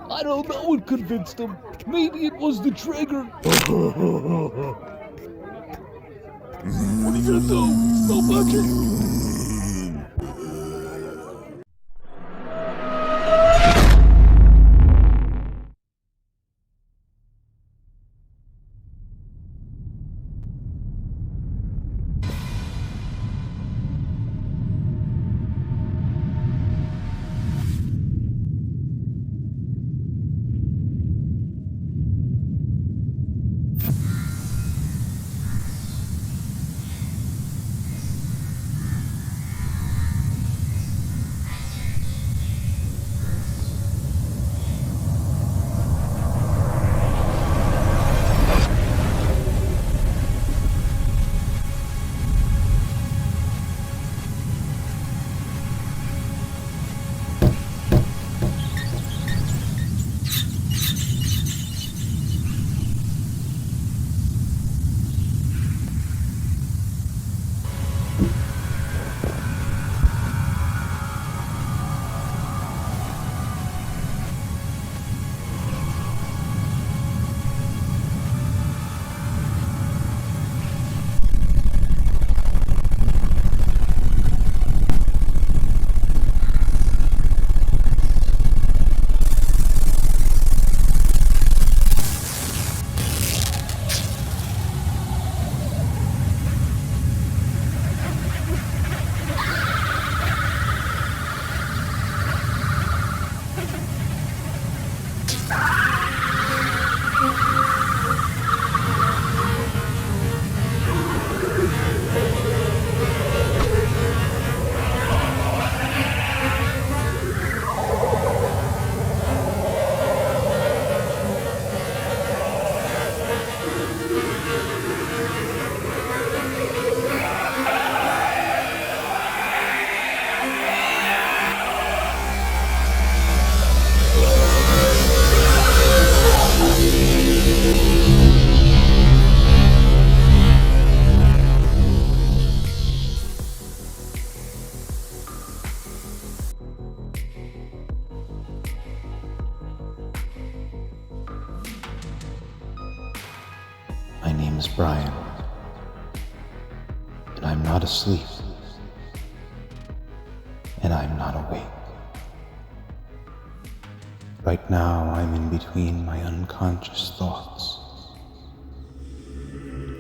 I don't know what convinced him. Maybe it was the trigger. What are you gonna do? No budget? My name is Brian, and I'm not asleep, and I'm not awake. Right now, I'm in between my unconscious thoughts,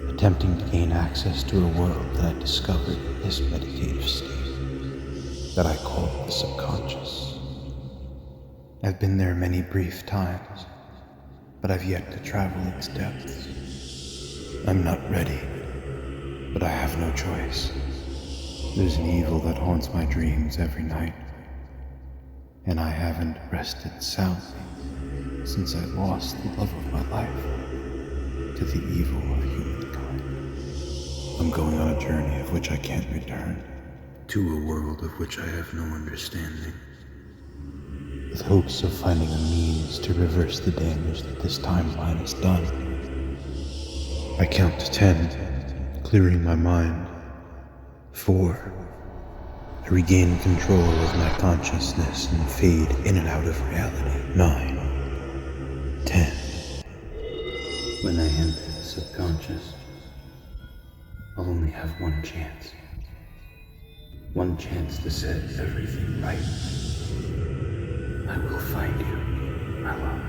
attempting to gain access to a world that I discovered in this meditative state that I call the subconscious. I've been there many brief times, but I've yet to travel its depths. I'm not ready, but I have no choice. There's an evil that haunts my dreams every night, and I haven't rested soundly since I lost the love of my life to the evil of humankind. I'm going on a journey of which I can't return, to a world of which I have no understanding, with hopes of finding a means to reverse the damage that this timeline has done. I count to 10, clearing my mind. 4. I regain control of my consciousness and fade in and out of reality. 9. 10. When I enter the subconscious, I'll only have one chance. One chance to set everything right. I will find you, my love.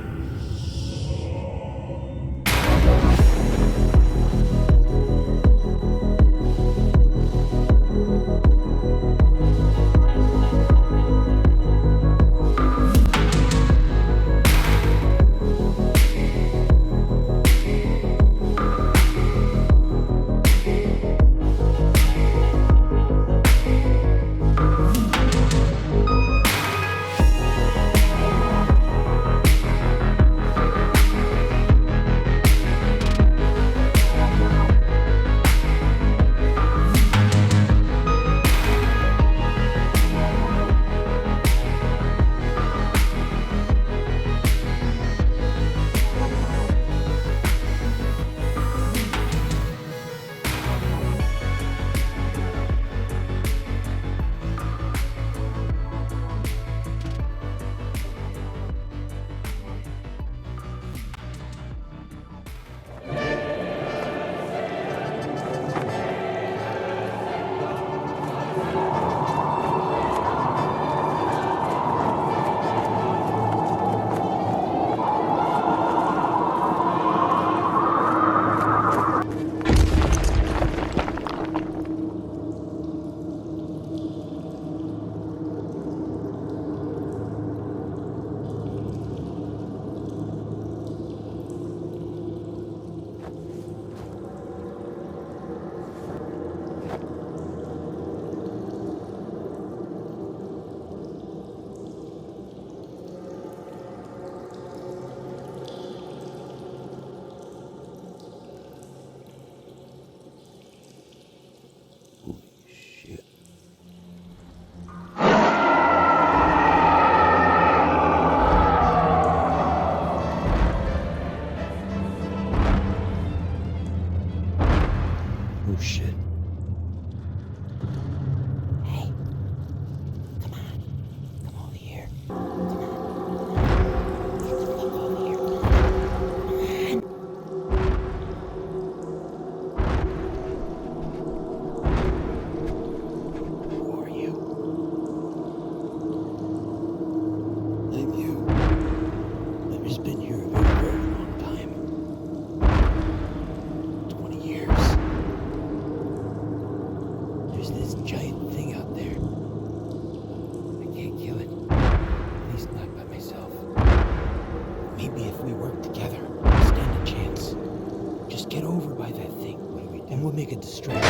Oh shit. Hey. Come on. Come over here. Come on. Get the fuck over here. Come on. Who are you? I'm you. I've just been here a very, very long time. 20 years. There's this giant thing out there. I can't kill it. At least not by myself. Maybe if we work together, we'll stand a chance. Just get over by that thing. What do we do? And we'll make a distraction.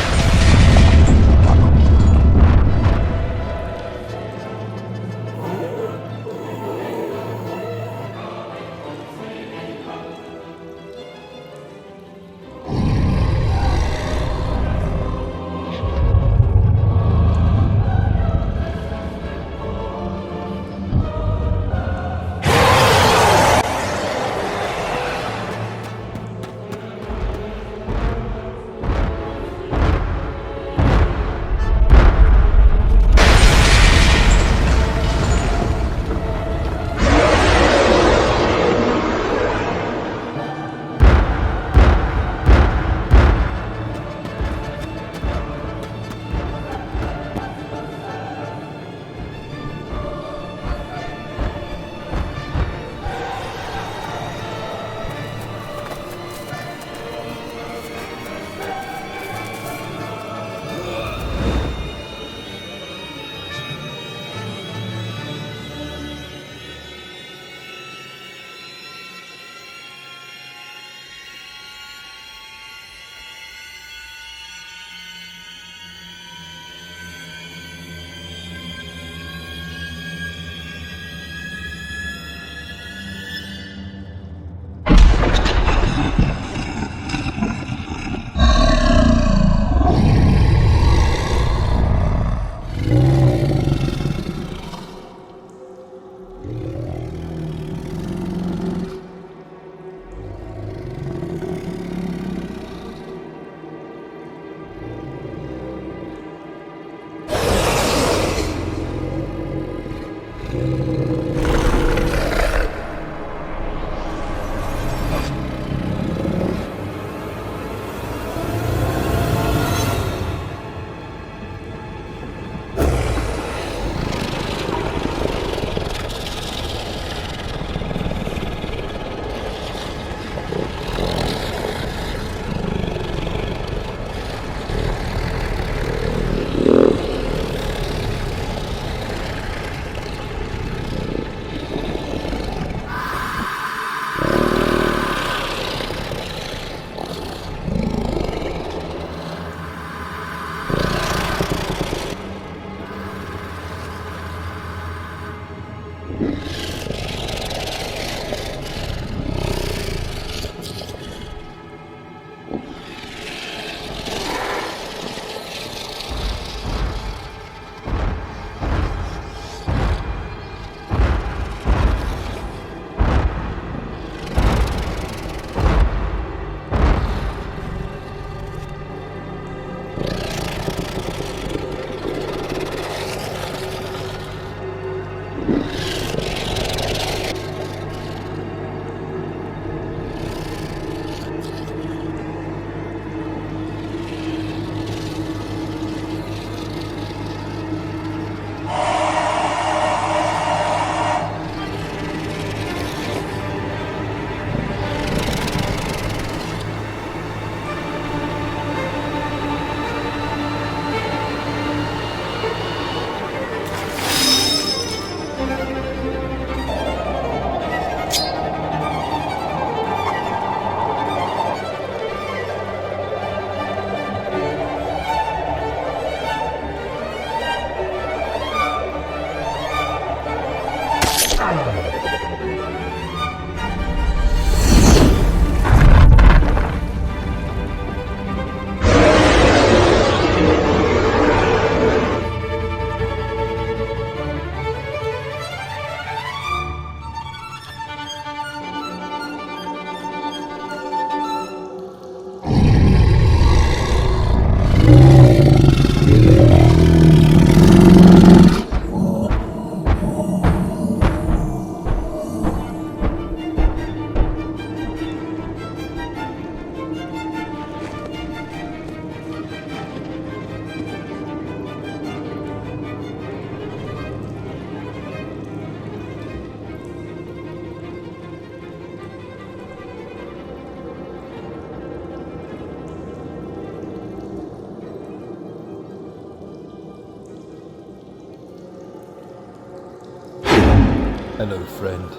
Hello, friend.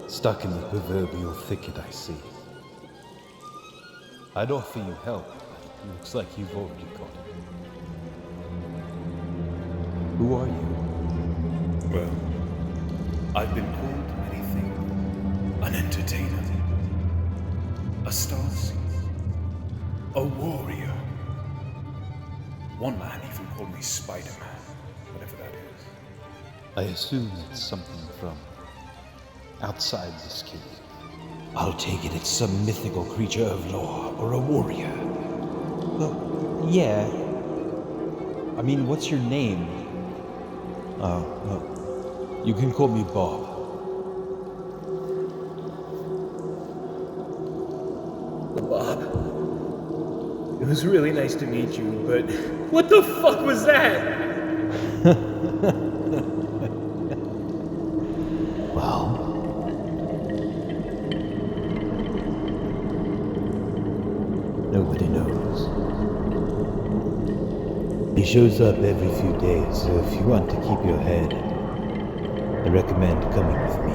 Stuck in the proverbial thicket, I see. I'd offer you help, but looks like you've already got it. Who are you? Well, I've been called many things. An entertainer. A starseer. A warrior. One man even called me Spider-Man, whatever that is. I assume it's something from outside this cave. I'll take it it's some mythical creature of lore or a warrior. Well, yeah. I mean, what's your name? Oh, well, you can call me Bob. Bob. It was really nice to meet you, but what the fuck was that? Well, nobody knows. He shows up every few days, so if you want to keep your head, I recommend coming with me.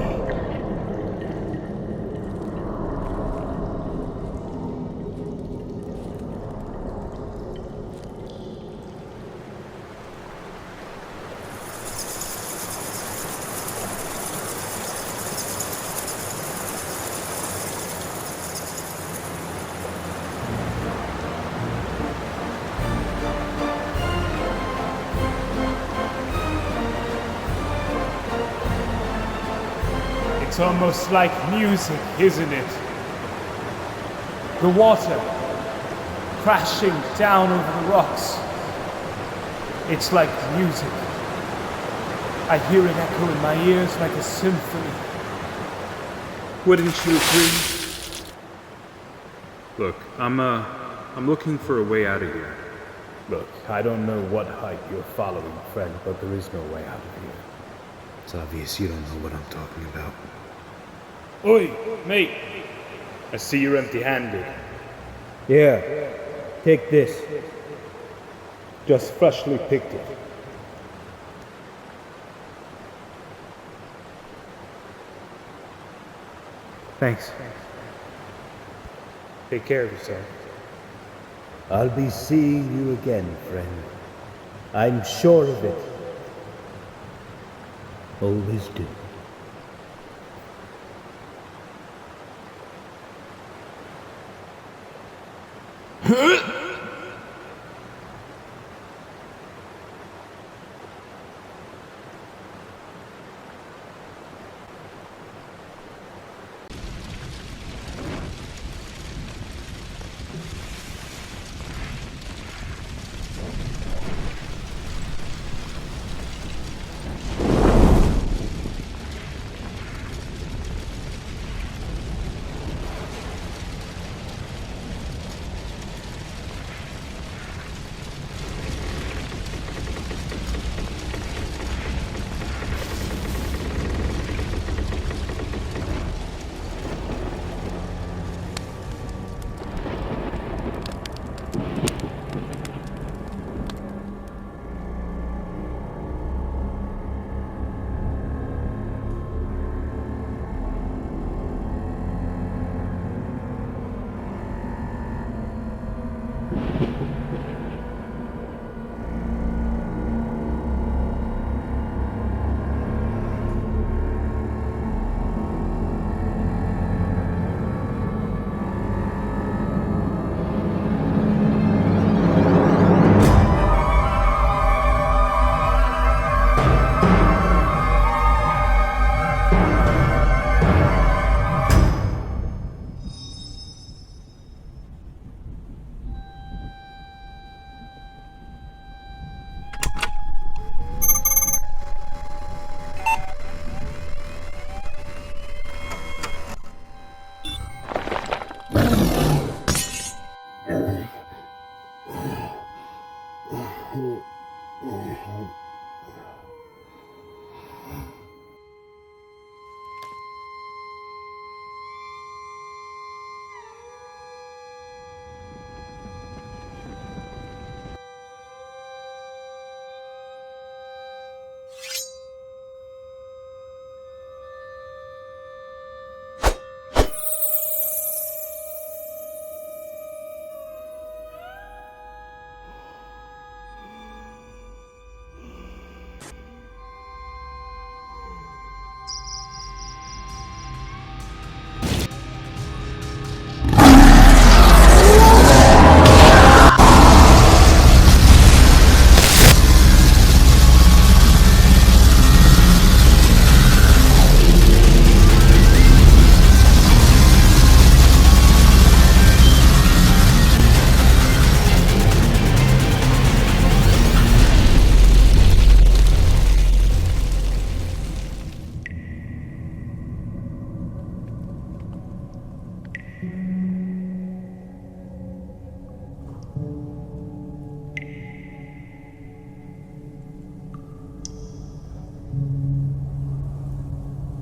It's almost like music, isn't it? The water crashing down over the rocks. It's like music. I hear it echo in my ears like a symphony. Wouldn't you agree? Look, I'm looking for a way out of here. Look, I don't know what height you're following, friend, but there is no way out of here. It's obvious you don't know what I'm talking about. Oi, mate! I see you're empty-handed. Yeah, take this. Just freshly picked it. Thanks. Take care of yourself. I'll be seeing you again, friend. I'm sure of it. Always do.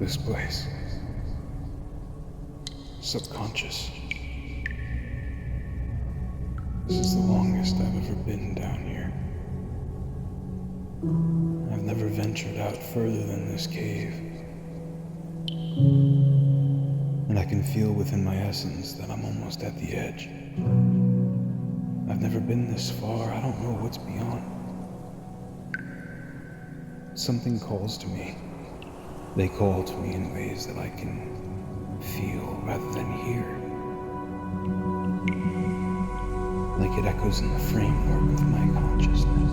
this place. Subconscious. This is the longest I've ever been down here. I've never ventured out further than this cave. And I can feel within my essence that I'm almost at the edge. I've never been this far. I don't know what's beyond. Something calls to me. They call to me in ways that I can feel rather than hear. Like it echoes in the framework of my consciousness.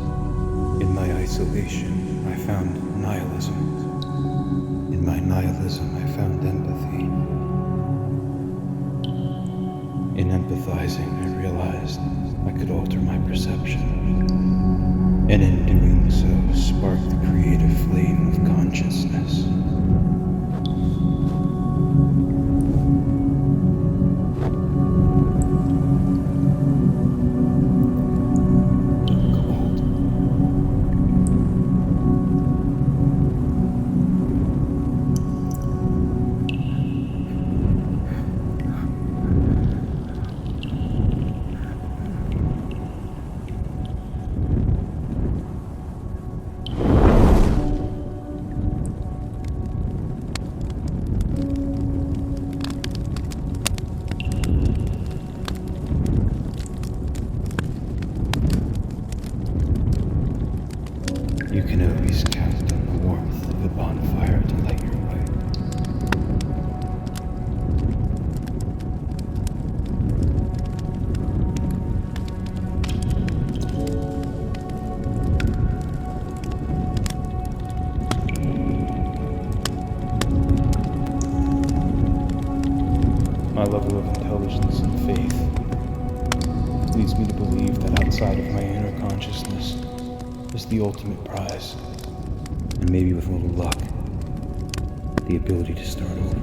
In my isolation, I found nihilism. In my nihilism, I found empathy. In empathizing, I realized I could alter my perception. And in doing so, spark the creative flame of consciousness. You can always count on the warmth of a bonfire to light your way. My level of intelligence and faith leads me to believe that outside of my inner consciousness is the ultimate prize. And maybe with a little luck, the ability to start over.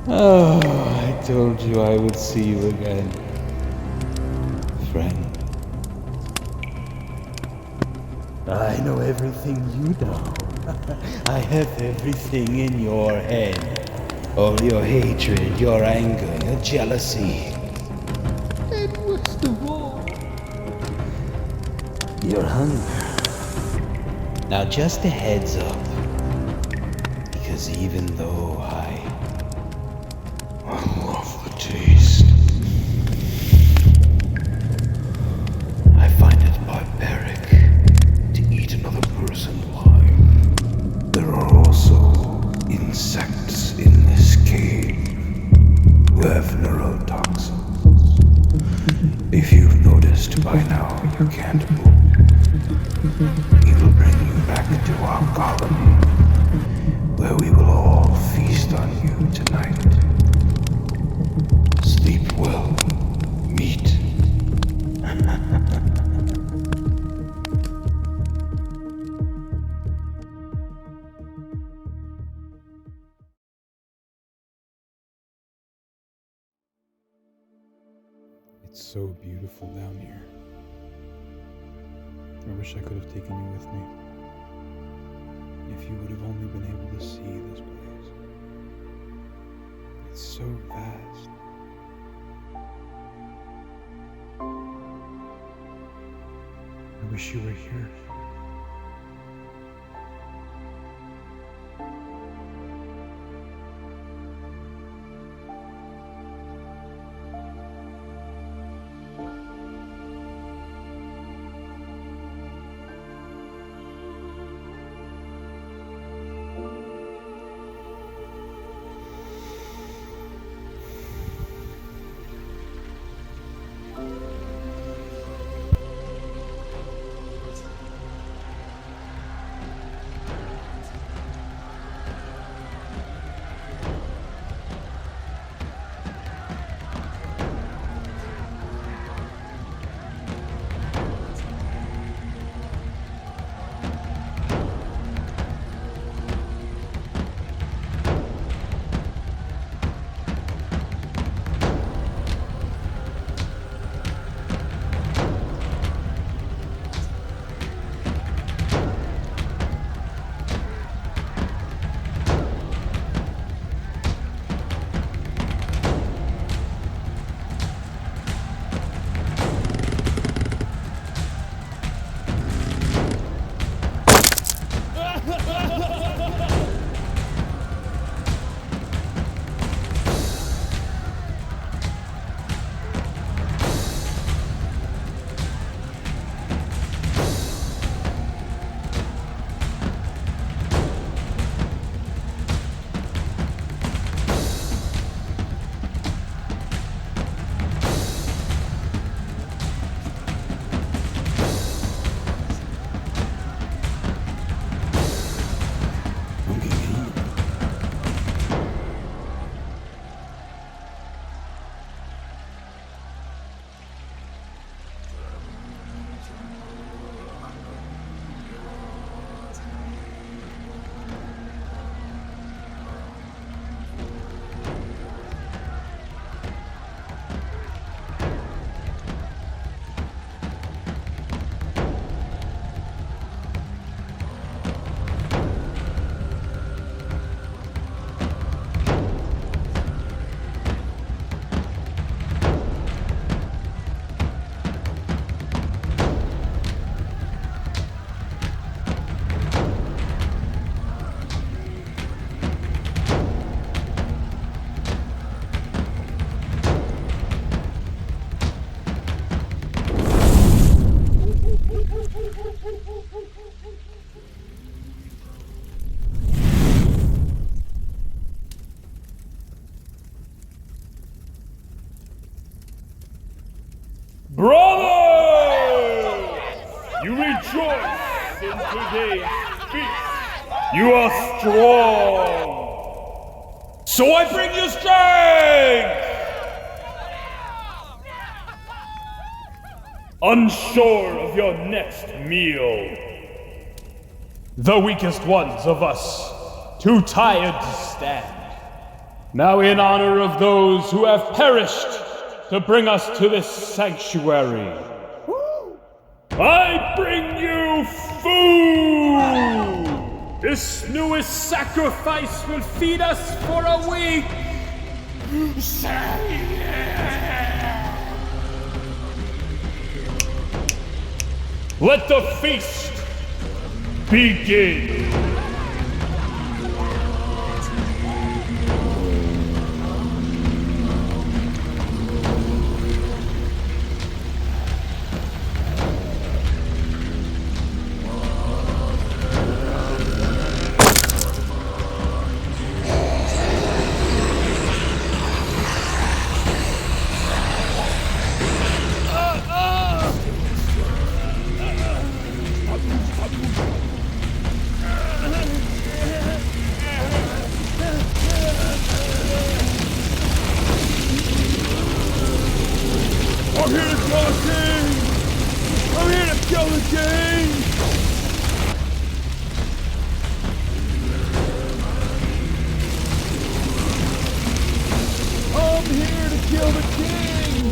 Oh, I told you I would see you again, friend. I know everything you know. I have everything in your head. All your hatred, your anger, your jealousy. And worst of all, Your hunger. Now just a heads up. Because even though I love the taste. I find it barbaric to eat another person alive. There are also insects in this cave who have neurotoxins. If you've noticed by now, you can't move. We will bring you back to our colony, where we will all feast on you tonight. Sleep well, meat. It's so beautiful down here. I wish I could have taken you with me. If you would have only been able to see this place. It's so vast. I wish you were here. Brothers! You rejoice in today's feast. You are strong. So I bring you strength! Unsure of your next meal. The weakest ones of us, too tired to stand. Now in honor of those who have perished to bring us to this sanctuary, I bring you food! This newest sacrifice will feed us for a week! Let the feast begin! I'm here to kill the king! I'm here to kill the king! I'm here to kill the king!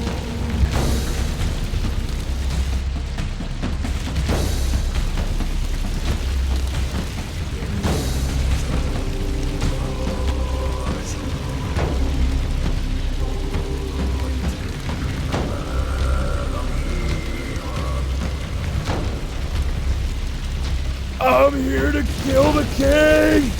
I'm here to kill the king!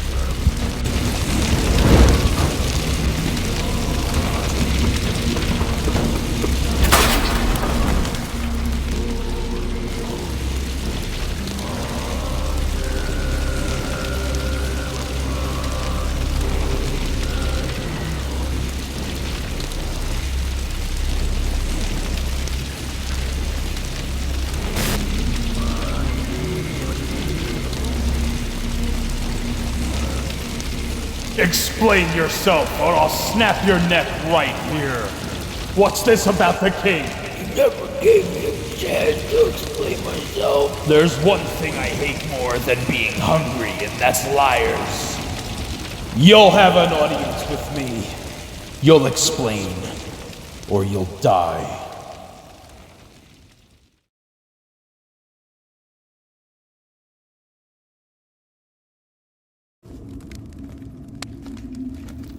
Explain yourself, or I'll snap your neck right here. What's this about the king? You never gave me a chance to explain myself. There's one thing I hate more than being hungry, and that's liars. You'll have an audience with me. You'll explain, or you'll die.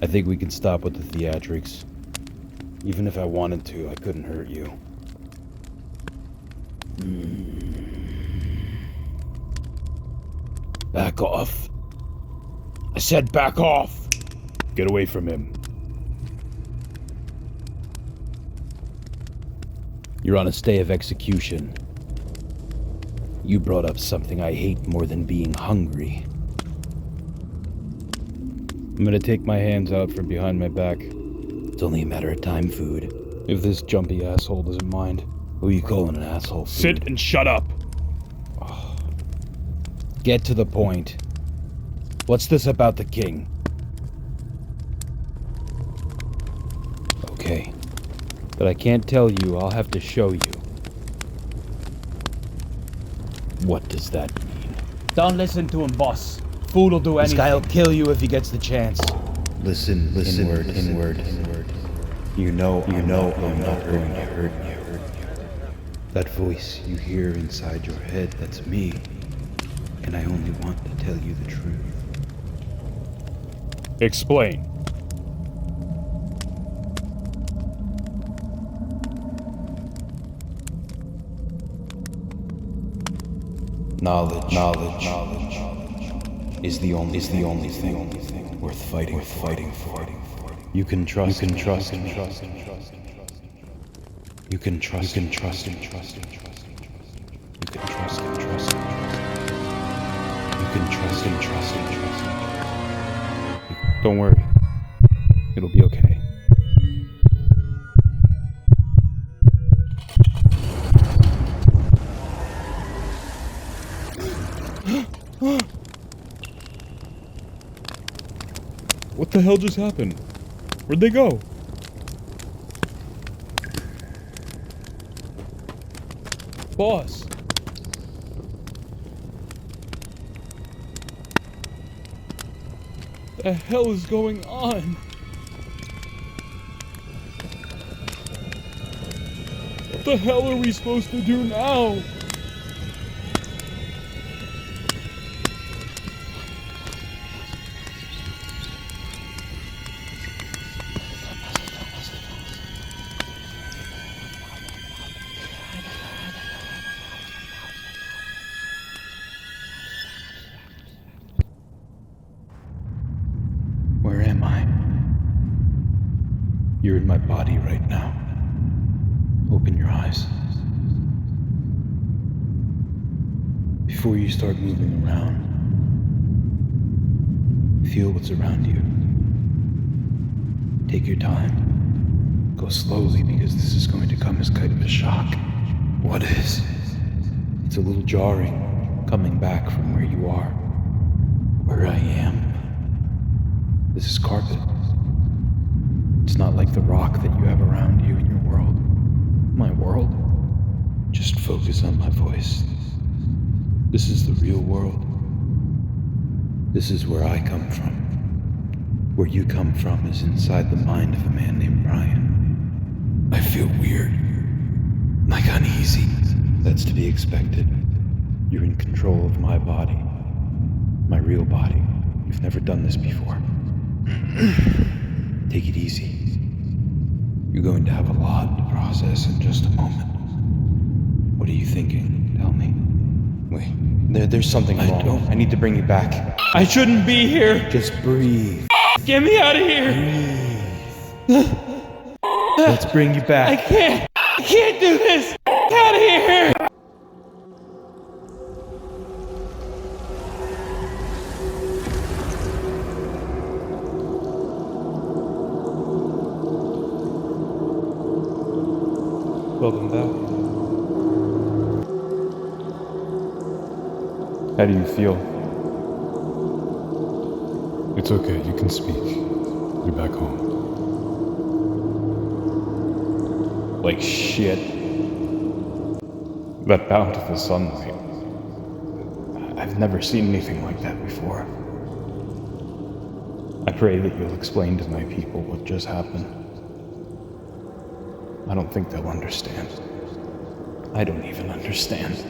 I think we can stop with the theatrics. Even if I wanted to, I couldn't hurt you. Back off. I said back off. Get away from him. You're on a stay of execution. You brought up something I hate more than being hungry. I'm gonna take my hands out from behind my back. It's only a matter of time, Food. If this jumpy asshole doesn't mind. Who are you calling an asshole, Food? Sit and shut up. Get to the point. What's this about the king? Okay. But I can't tell you, I'll have to show you. What does that mean? Don't listen to him, boss. Food will do anything. This guy'll kill you if he gets the chance. Listen, inward. You know I'm not going to hurt you. That voice you hear inside your head, that's me. And I only want to tell you the truth. Explain. Knowledge is the only thing worth fighting for. You can trust. You can trust and trust. You can trust and trust. You can trust and trust. You can trust and trust. You can trust and trust and trust. Don't worry. It'll be okay. What the hell just happened? Where'd they go? Boss. The hell is going on? What the hell are we supposed to do now? Where am I? You're in my body right now. Open your eyes. Before you start moving around, feel what's around you. Take your time. Go slowly because this is going to come as kind of a shock. What is? It's a little jarring, coming back from where you are. Where I am. This is carpet. It's not like the rock that you have around you in your world. My world. Just focus on my voice. This is the real world. This is where I come from. Where you come from is inside the mind of a man named Brian. I feel weird. Like uneasy. That's to be expected. You're in control of my body. My real body. You've never done this before. Take it easy. You're going to have a lot to process in just a moment. What are you thinking? Tell me. Wait, there's something wrong. I need to bring you back. I shouldn't be here! Just breathe. Get me out of here! Let's bring you I back. can't! I can't do this! Get out of here! Welcome back. How do you feel? It's okay, you can speak. You're back home. Like shit. That bountiful sunlight. I've never seen anything like that before. I pray that you'll explain to my people what just happened. I don't think they'll understand. I don't even understand.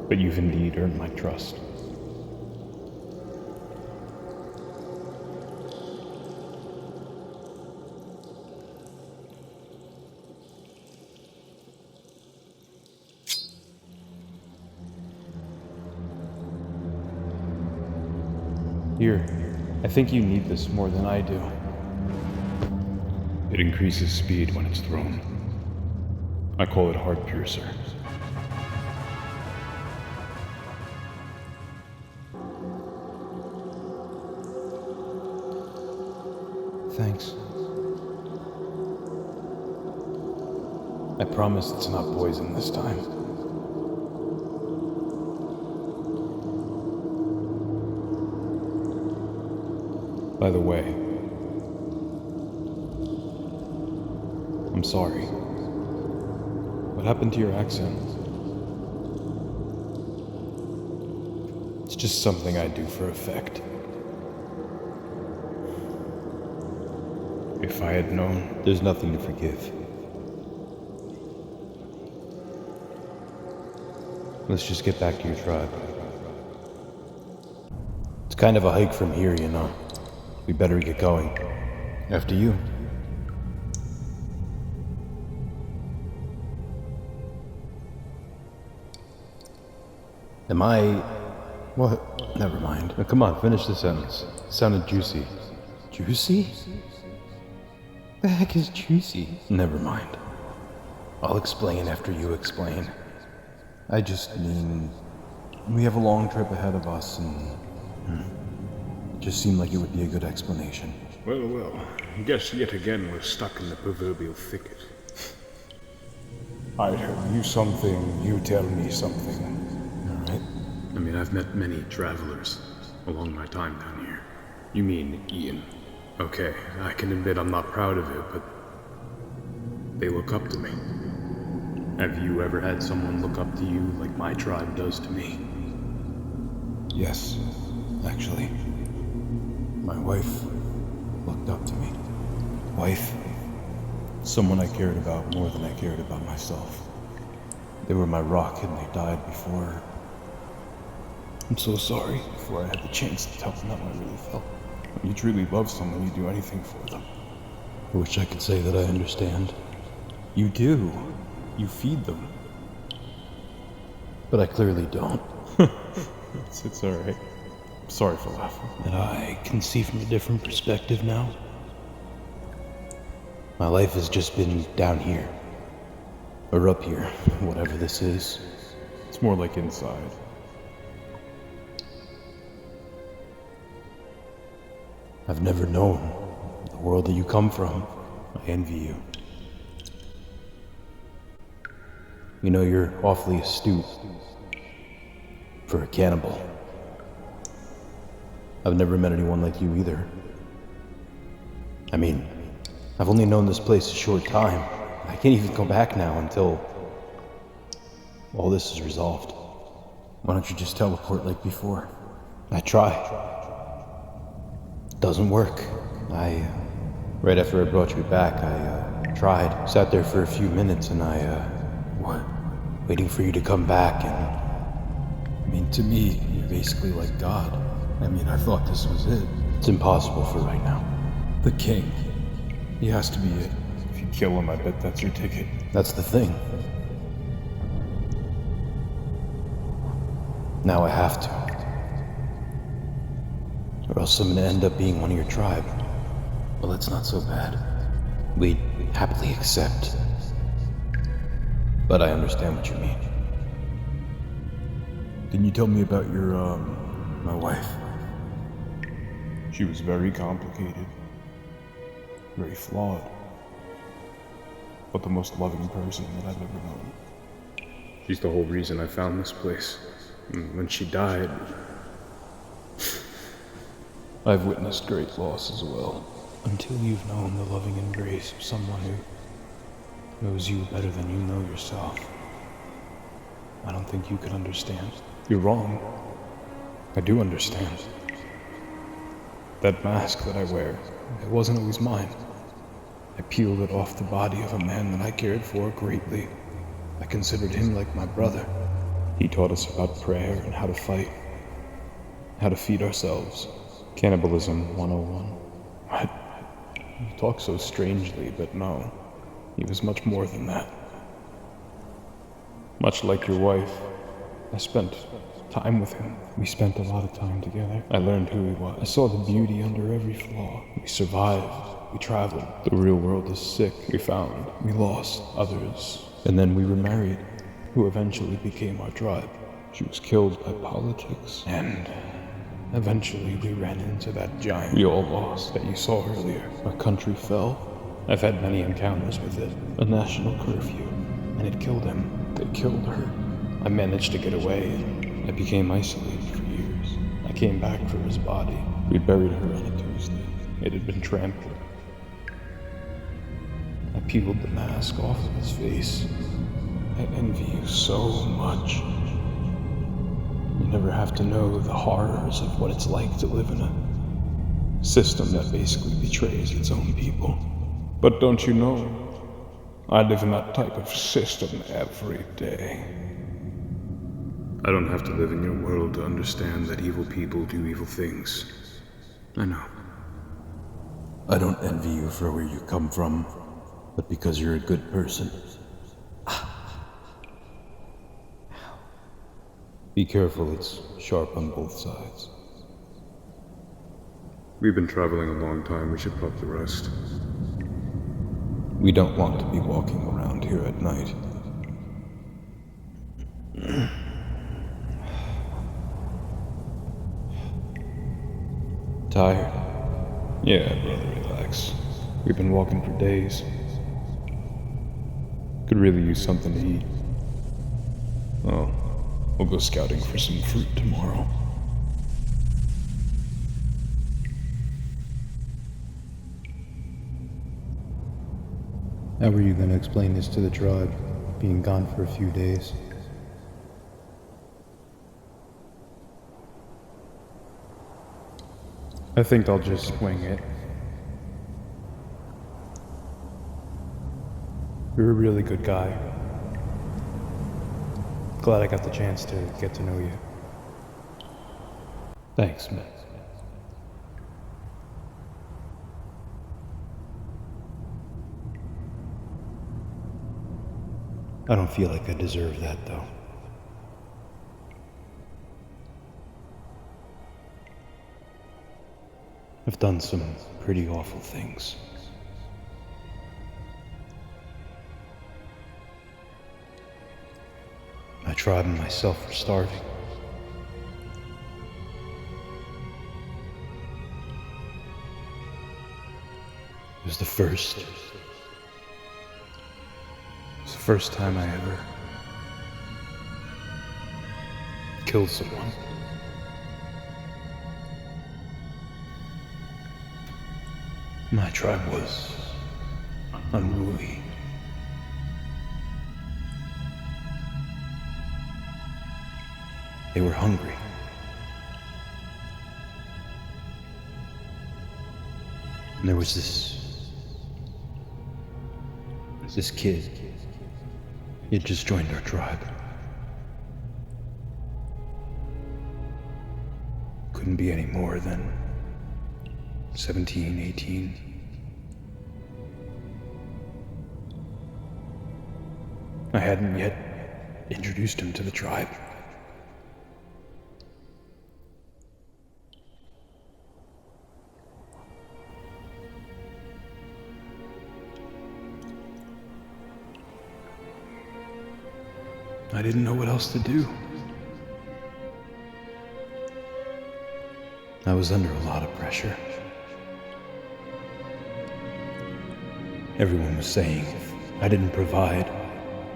But you've indeed earned my trust. Here, I think you need this more than I do. It increases speed when it's thrown. I call it heart piercer. Thanks. I promise it's not poison this time. By the way, I'm sorry. What happened to your accent? It's just something I do for effect. If I had known, there's nothing to forgive. Let's just get back to your tribe. It's kind of a hike from here, you know. We better get going. After you. Am I... What? Never mind. Now, come on, finish the sentence. It sounded juicy. Juicy? The heck is juicy? Never mind. I'll explain after you explain. I just mean... we have a long trip ahead of us and... it just seemed like it would be a good explanation. Well, I guess yet again we're stuck in the proverbial thicket. I tell you something, you tell me something. Alright. I mean, I've met many travelers along my time down here. You mean Ian? Okay, I can admit I'm not proud of it, but they look up to me. Have you ever had someone look up to you like my tribe does to me? Yes, actually. My wife looked up to me. Wife? Someone I cared about more than I cared about myself. They were my rock and they died before... I'm so sorry. Before I had the chance to tell them how I really felt. When you truly love someone, you do anything for them. I wish I could say that I understand. You do. You feed them. But I clearly don't. It's alright. Sorry for laughing. And I can see from a different perspective now. My life has just been down here. Or up here, whatever this is. It's more like inside. I've never known the world that you come from. I envy you. You know, you're awfully astute for a cannibal. I've never met anyone like you either. I mean, I've only known this place a short time. I can't even go back now until all this is resolved. Why don't you just teleport like before? I try. Doesn't work. Right after I brought you back, I tried. Sat there for a few minutes and waiting for you to come back and... I mean, to me, you're basically like God. I mean, I thought this was it. It's impossible for right now. The king. He has to be it. If you kill him, I bet that's your ticket. That's the thing. Now I have to. Or else I'm gonna end up being one of your tribe. Well, that's not so bad. We'd happily accept. But I understand what you mean. Can you tell me about your, my wife? She was very complicated, very flawed, but the most loving person that I've ever known. She's the whole reason I found this place. And when she died, I've witnessed great loss as well. Until you've known the loving embrace of someone who knows you better than you know yourself, I don't think you could understand. You're wrong. I do understand. That mask that I wear, it wasn't always mine. I peeled it off the body of a man that I cared for greatly. I considered him like my brother. He taught us about prayer and how to fight, how to feed ourselves. Cannibalism 101. What? You talk so strangely, but no. He was much more than that. Much like your wife, I spent time with him. We spent a lot of time together. I learned who he was. I saw the beauty under every flaw. We survived. We traveled. The real world is sick. We found. We lost others. And then we were married, who eventually became our tribe. She was killed by politics. And eventually we ran into that giant we all lost that you saw earlier. Our country fell. I've had many encounters with it. A national curfew. And it killed him. They killed her. I managed to get away. I became isolated for years. I came back for his body. We buried her on a Tuesday. It had been trampled. I peeled the mask off of his face. I envy you so much. You never have to know the horrors of what it's like to live in a system that basically betrays its own people. But don't you know, I live in that type of system every day. I don't have to live in your world to understand that evil people do evil things. I know. I don't envy you for where you come from, but because you're a good person. Be careful, it's sharp on both sides. We've been traveling a long time, we should probably rest. We don't want to be walking around here at night. Tired? Yeah, brother, relax. We've been walking for days. Could really use something to eat. Oh, we'll go scouting for some fruit tomorrow. How were you going to explain this to the tribe, being gone for a few days? I think I'll just wing it. You're a really good guy. Glad I got the chance to get to know you. Thanks, man. I don't feel like I deserve that, though. I've done some pretty awful things. My tribe and myself were starving. It was the first time I ever killed someone. My tribe was unruly. They were hungry. And there was this kid. He had just joined our tribe. Couldn't be any more than 17, 18. I hadn't yet introduced him to the tribe. I didn't know what else to do. I was under a lot of pressure. Everyone was saying if I didn't provide,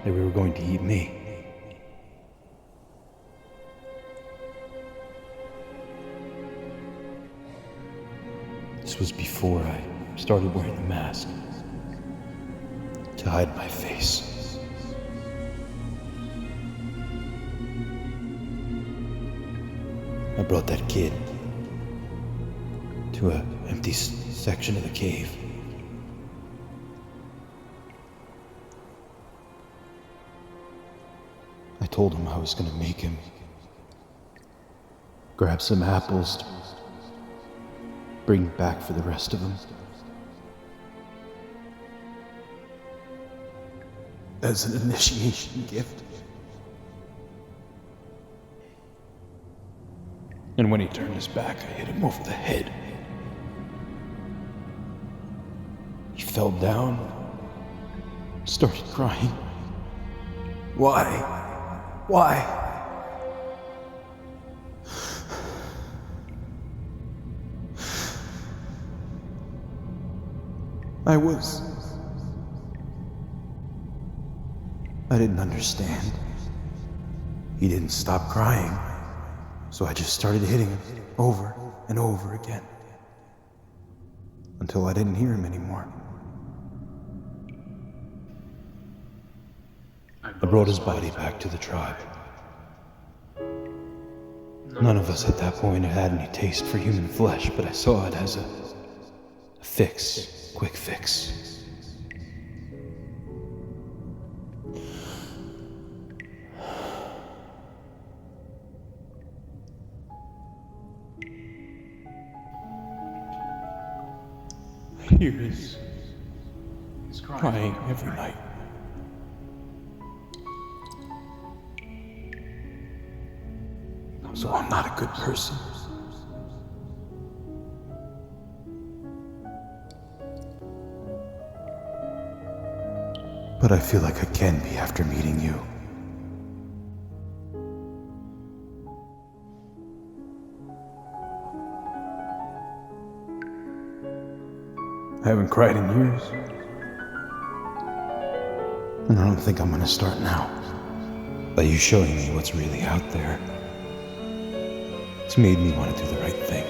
that we were going to eat me. This was before I started wearing the mask to hide my face. I brought that kid to an empty section of the cave. I told him I was gonna make him grab some apples to bring back for the rest of them. As an initiation gift. And when he turned his back, I hit him over the head. He fell down, started crying. Why? Why? I didn't understand. He didn't stop crying, so I just started hitting him over and over again until I didn't hear him anymore. I brought his body back to the tribe. None of us at that point had any taste for human flesh, but I saw it as a fix, quick fix. I hear his crying every night. So I'm not a good person. But I feel like I can be after meeting you. I haven't cried in years. And I don't think I'm gonna start now. By you showing me what's really out there. It's made me want to do the right thing.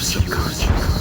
subconscious.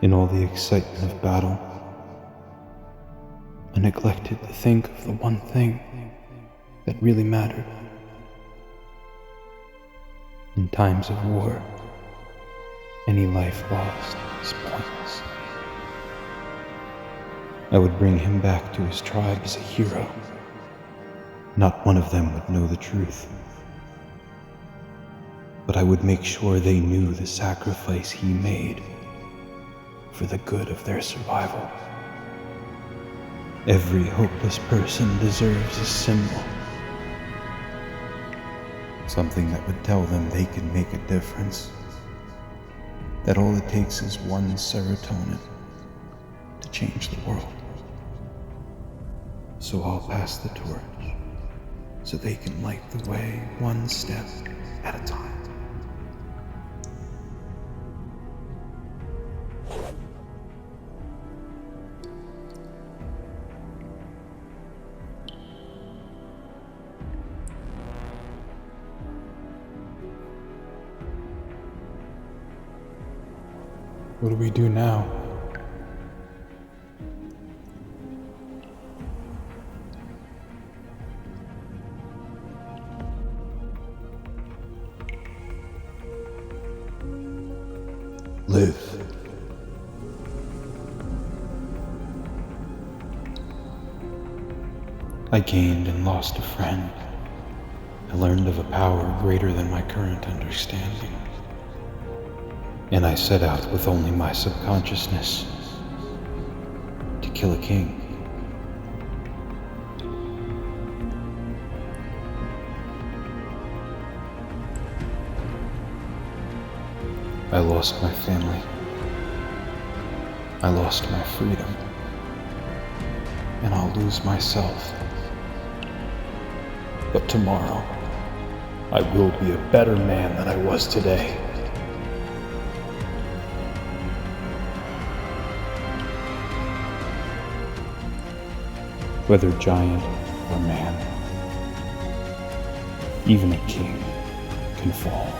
In all the excitement of battle, I neglected to think of the one thing that really mattered. In times of war, any life lost is pointless. I would bring him back to his tribe as a hero. Not one of them would know the truth. But I would make sure they knew the sacrifice he made for the good of their survival. Every hopeless person deserves a symbol. Something that would tell them they can make a difference. That all it takes is one serotonin to change the world. So I'll pass the torch, so they can light the way one step at a time. What do we do now? Live. I gained and lost a friend. I learned of a power greater than my current understanding. And I set out with only my subconsciousness to kill a king. I lost my family. I lost my freedom. And I'll lose myself. But tomorrow, I will be a better man than I was today. Whether giant or man, even a king can fall.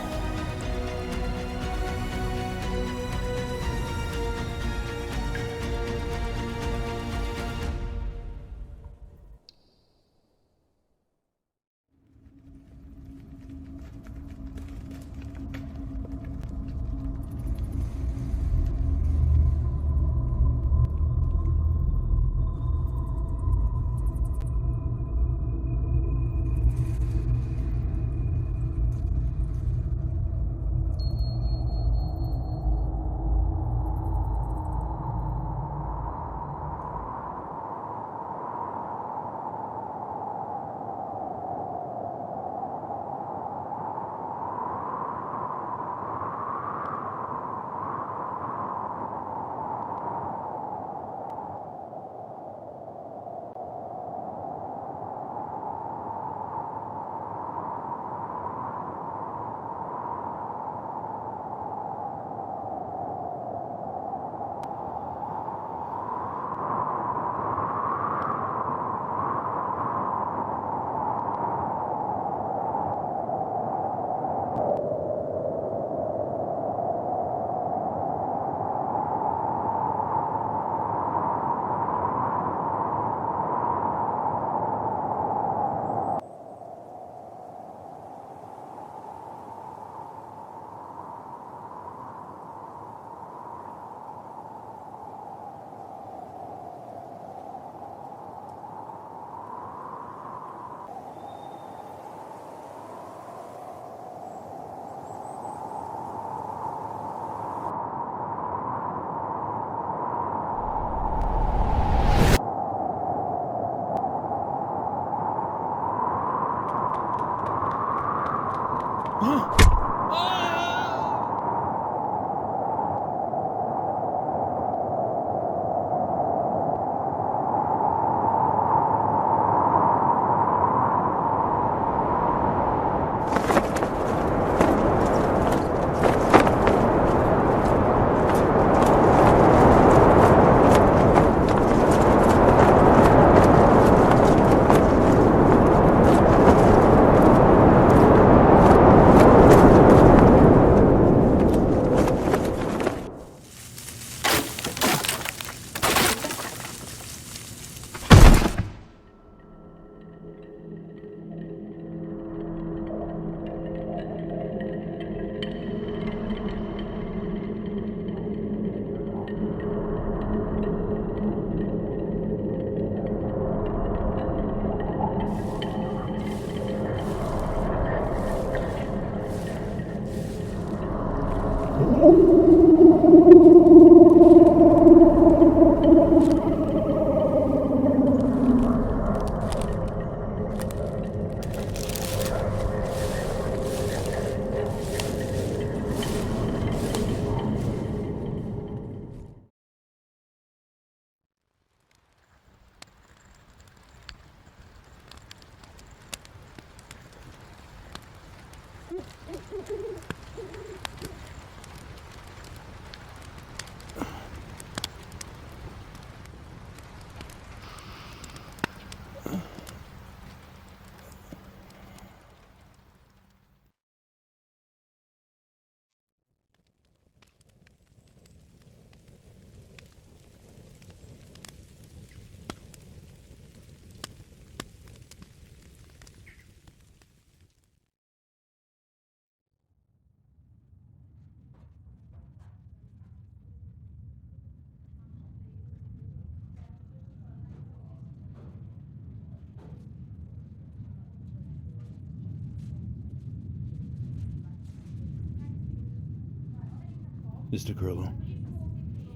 Mr. Kurlow,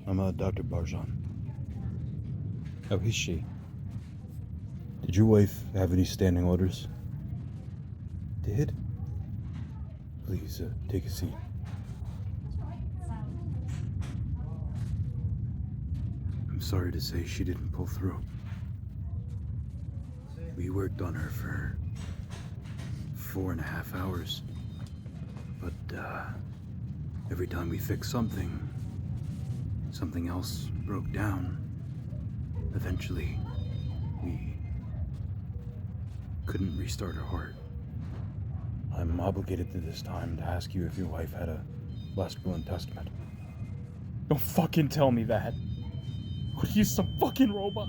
I'm Dr. Barjan. How is she? Did your wife have any standing orders? Did? Please, take a seat. I'm sorry to say she didn't pull through. We worked on her for 4.5 hours. But, every time we fixed something else broke down. Eventually, we couldn't restart her heart. I'm obligated at this time to ask you if your wife had a last will and testament. Don't fucking tell me that. What are you, some fucking robot?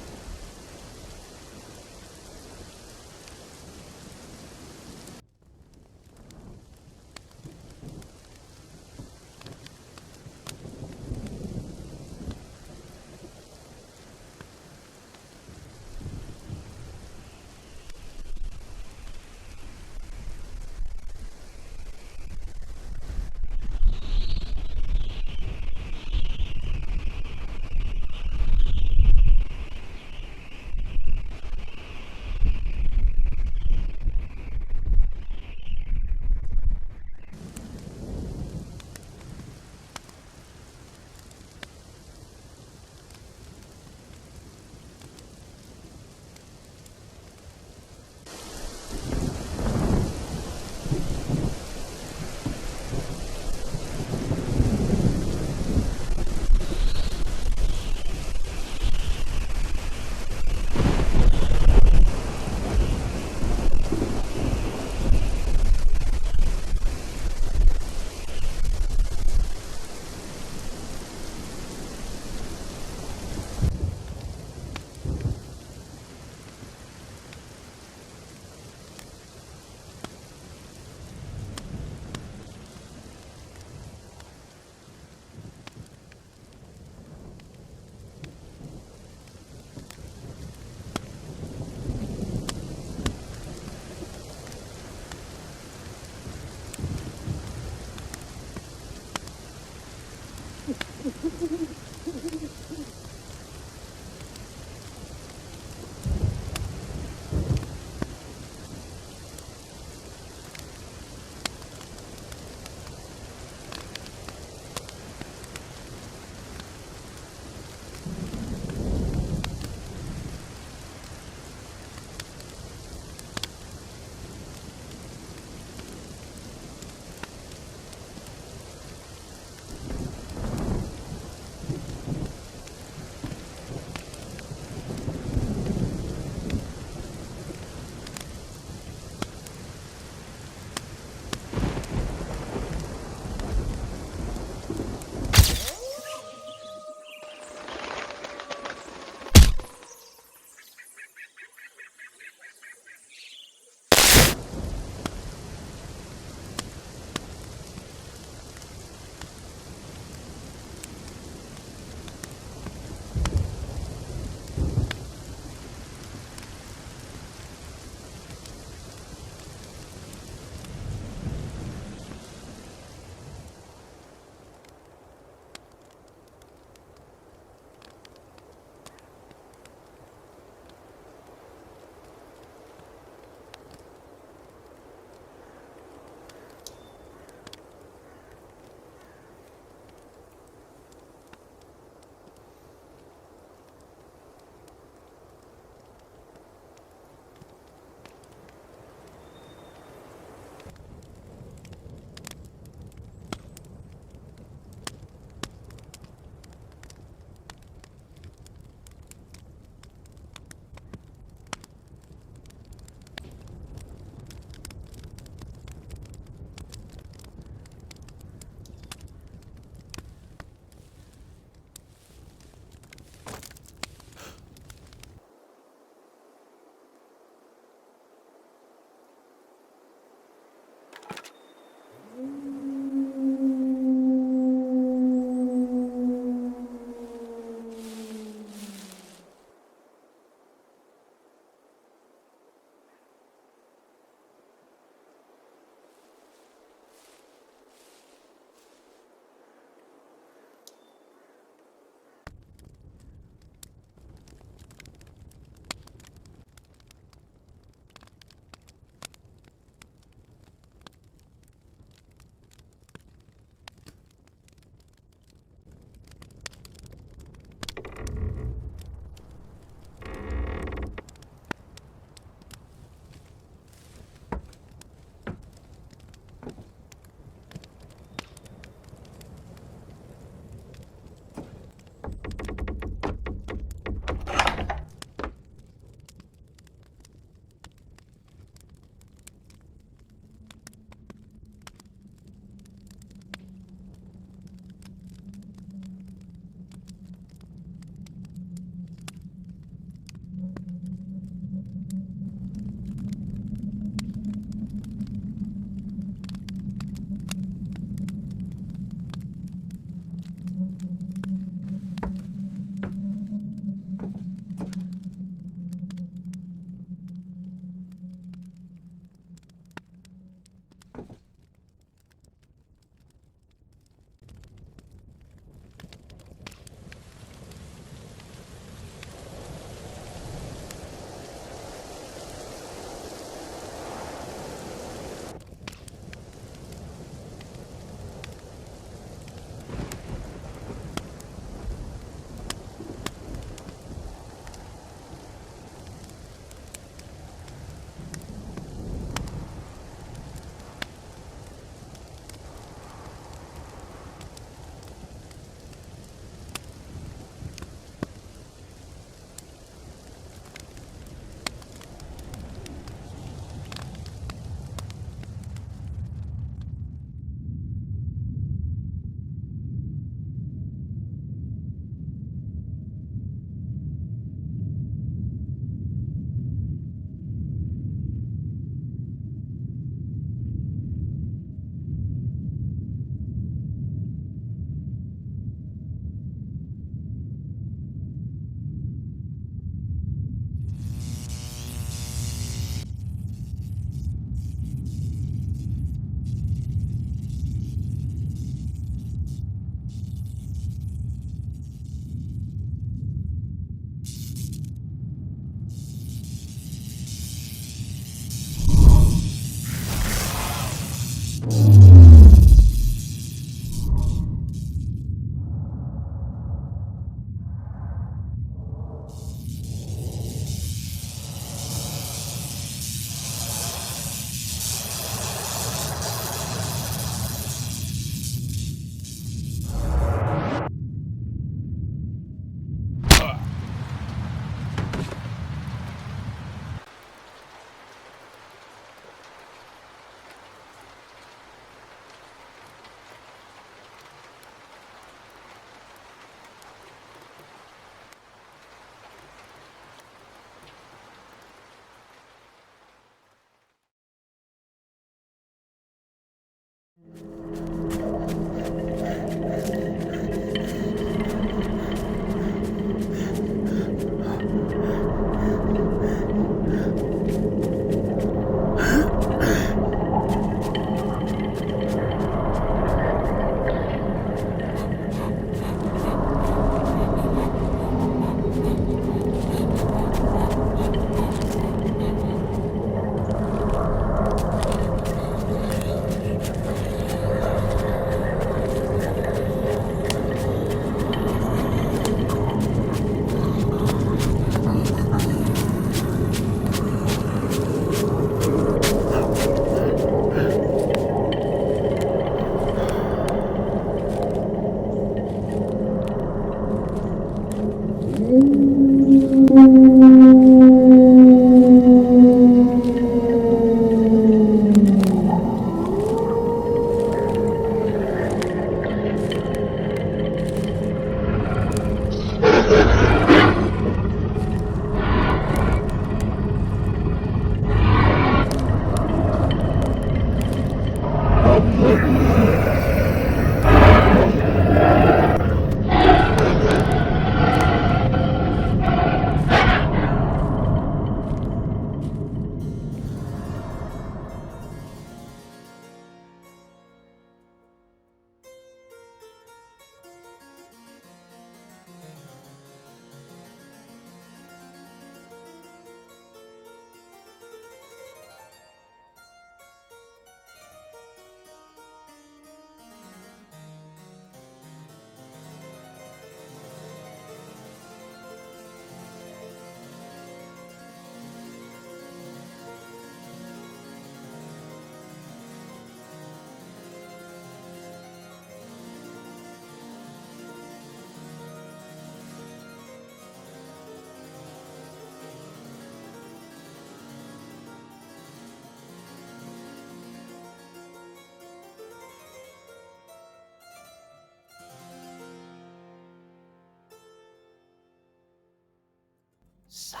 Sire,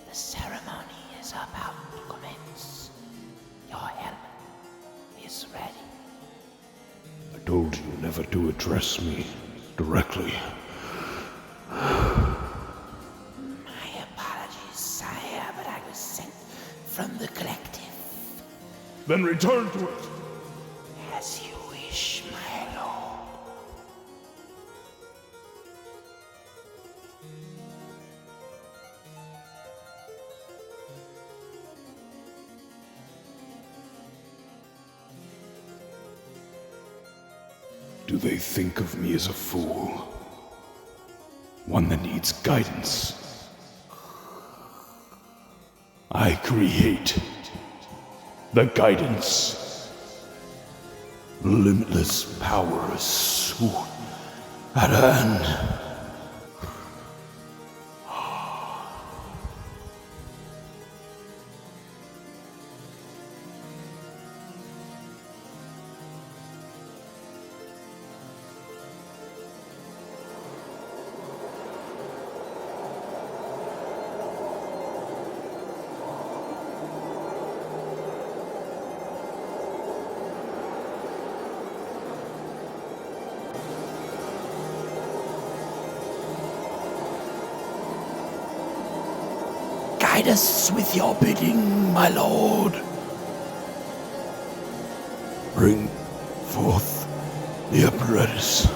the ceremony is about to commence. Your helmet is ready. I told you never to address me directly. My apologies, sire, but I was sent from the collective. Then return to it. As you wish, my lord. Do they think of me as a fool? One that needs guidance? I create the guidance. Limitless power is soon at hand. Guide us with your bidding, my lord. Bring forth the apparatus.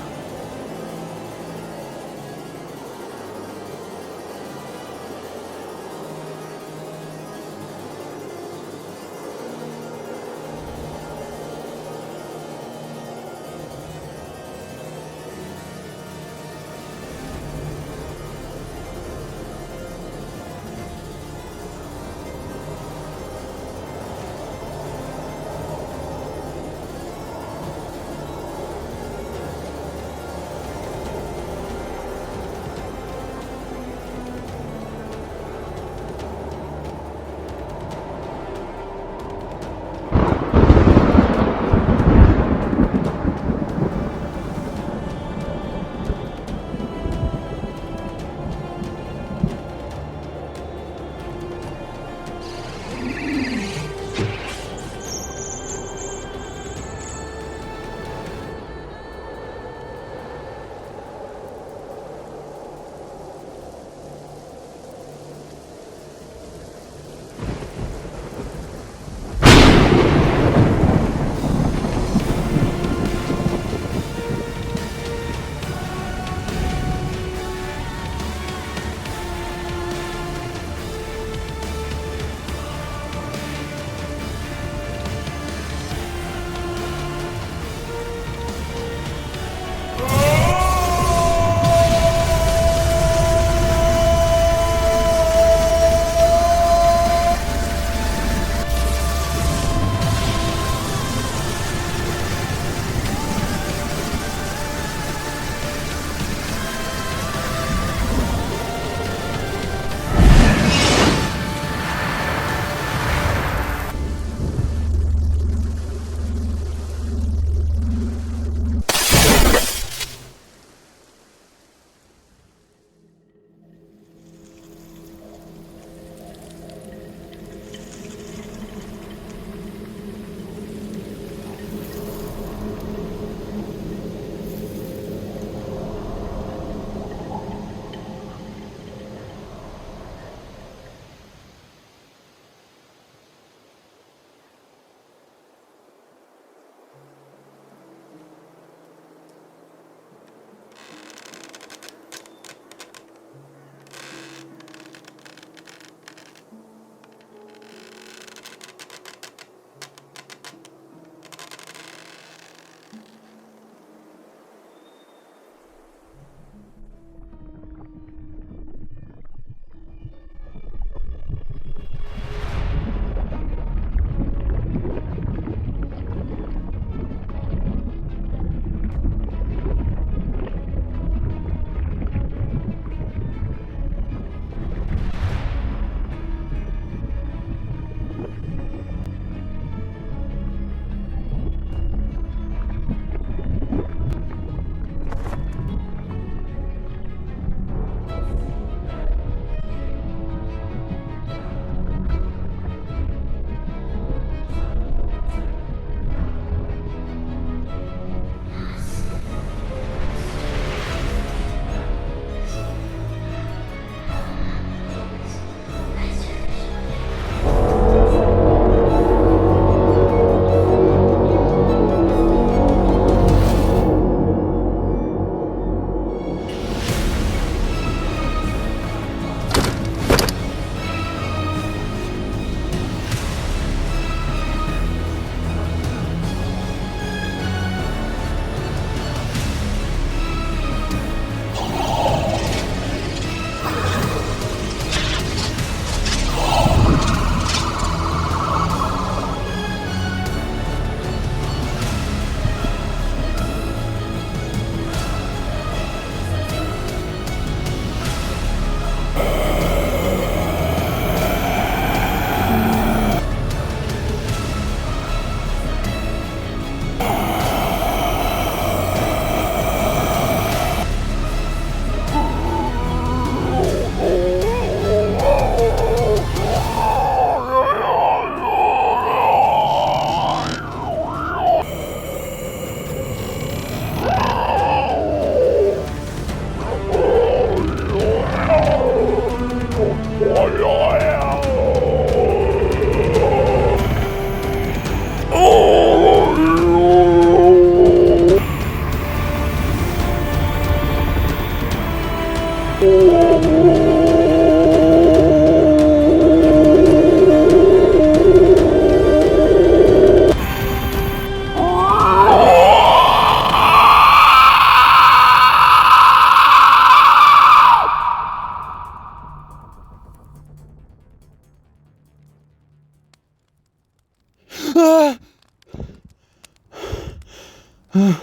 I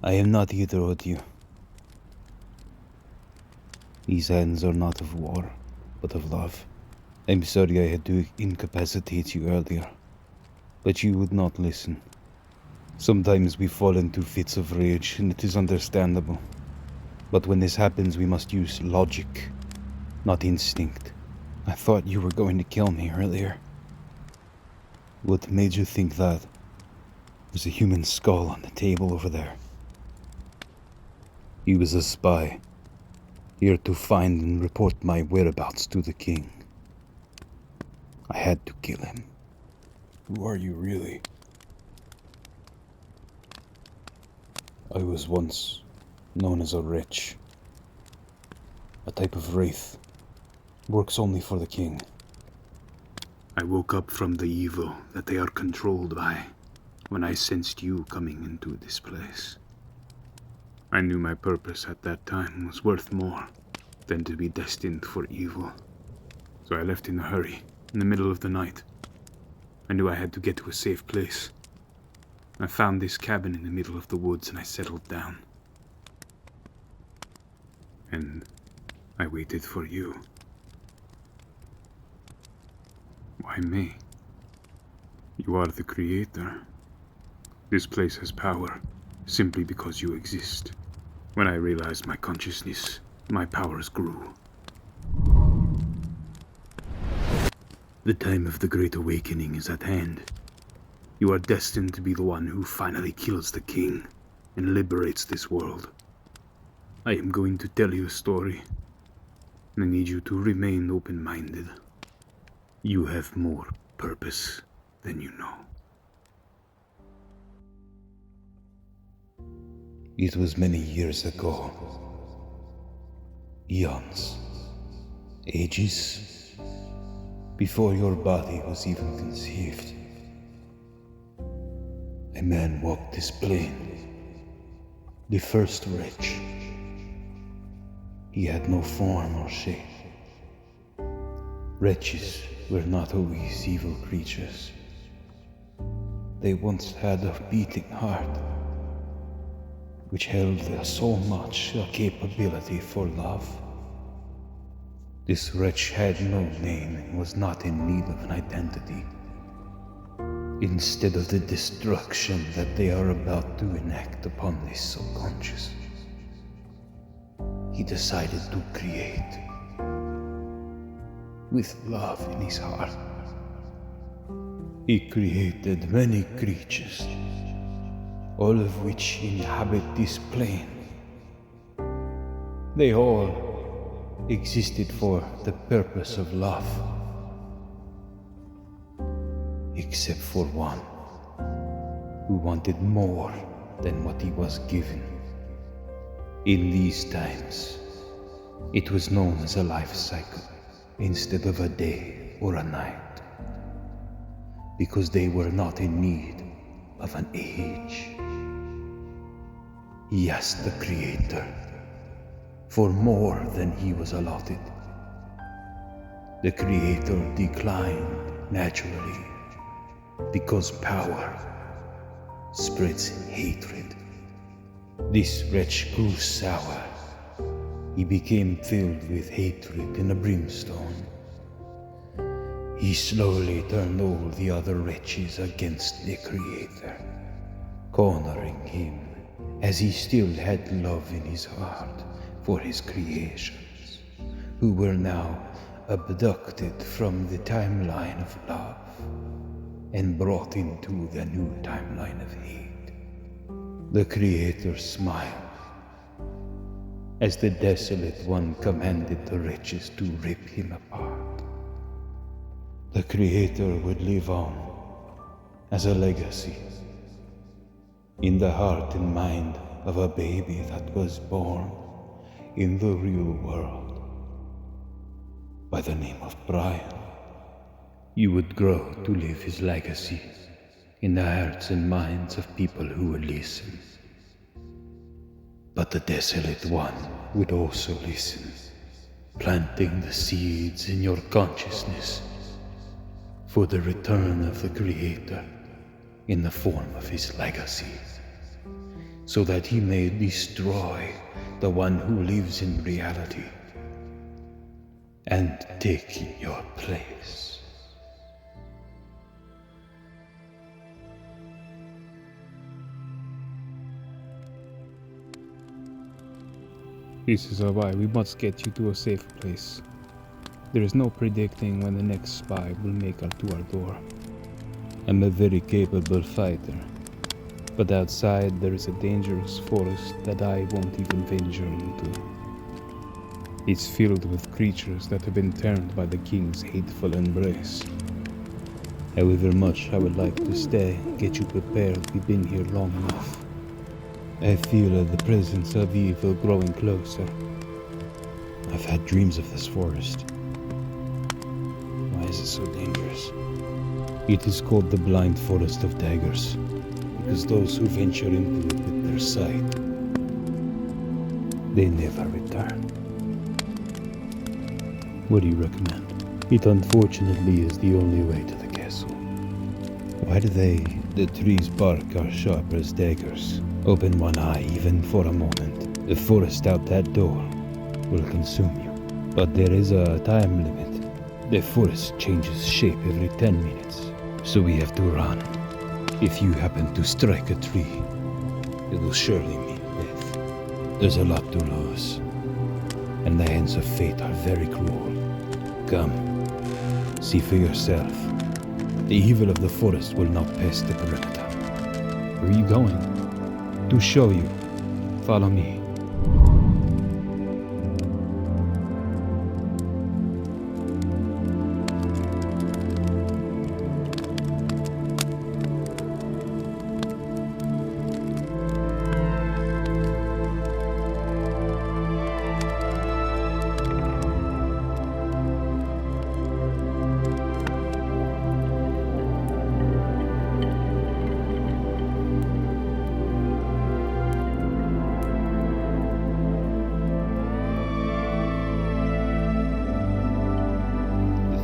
am not here to hurt you. These hands are not of war, but of love. I'm sorry I had to incapacitate you earlier, but you would not listen. Sometimes we fall into fits of rage, and it is understandable. But when this happens, we must use logic, not instinct. I thought you were going to kill me earlier. What made you think that? There's a human skull on the table over there. He was a spy, here to find and report my whereabouts to the king. I had to kill him. Who are you really? I was once known as a wretch. A type of wraith. Works only for the king. I woke up from the evil that they are controlled by when I sensed you coming into this place. I knew my purpose at that time was worth more than to be destined for evil. So I left in a hurry, in the middle of the night. I knew I had to get to a safe place. I found this cabin in the middle of the woods and I settled down. And I waited for you. Why me? You are the creator. This place has power simply because you exist. When I realized my consciousness, my powers grew. The time of the Great Awakening is at hand. You are destined to be the one who finally kills the king and liberates this world. I am going to tell you a story, and I need you to remain open-minded. You have more purpose than you know. It was many years ago. Eons. Ages. Before your body was even conceived. A man walked this plane. The first wretch. He had no form or shape. Wretches were not always evil creatures. They once had a beating heart, which held so much a capability for love. This wretch had no name and was not in need of an identity. Instead of the destruction that they are about to enact upon this subconscious, he decided to create with love in his heart. He created many creatures, all of which inhabit this plane. They all existed for the purpose of love, except for one who wanted more than what he was given. In these times, it was known as a life cycle instead of a day or a night, because they were not in need of an age. He asked the Creator for more than he was allotted. The Creator declined naturally, because power spreads hatred. This wretch grew sour. He became filled with hatred and a brimstone. He slowly turned all the other wretches against the Creator, cornering him as he still had love in his heart for his creations, who were now abducted from the timeline of love and brought into the new timeline of hate. The Creator smiled as the Desolate One commanded the wretches to rip him apart. The Creator would live on as a legacy in the heart and mind of a baby that was born in the real world by the name of Brian. You would grow to live his legacy in the hearts and minds of people who would listen. But the Desolate One would also listen, planting the seeds in your consciousness for the return of the Creator in the form of his legacy, so that he may destroy the one who lives in reality and take your place. Pieces are why we must get you to a safe place. There is no predicting when the next spy will make it to our door. I'm a very capable fighter, but outside there is a dangerous forest that I won't even venture into. It's filled with creatures that have been turned by the king's hateful embrace. However much I would like to stay, get you prepared, we've been here long enough. I feel the presence of evil growing closer. I've had dreams of this forest. Why is it so dangerous? It is called the Blind Forest of Daggers, because those who venture into it with their sight, they never return. What do you recommend? It unfortunately is the only way to the castle. Why do The trees bark are sharp as daggers. open one eye even for a moment? The forest out that door will consume you. But there is a time limit. The forest changes shape every 10 minutes, so we have to run. If you happen to strike a tree, it will surely mean death. There's a lot to lose, and the hands of fate are very cruel. Come, see for yourself. The evil of the forest will not pass the perimeter. Where are you going? To show you. Follow me.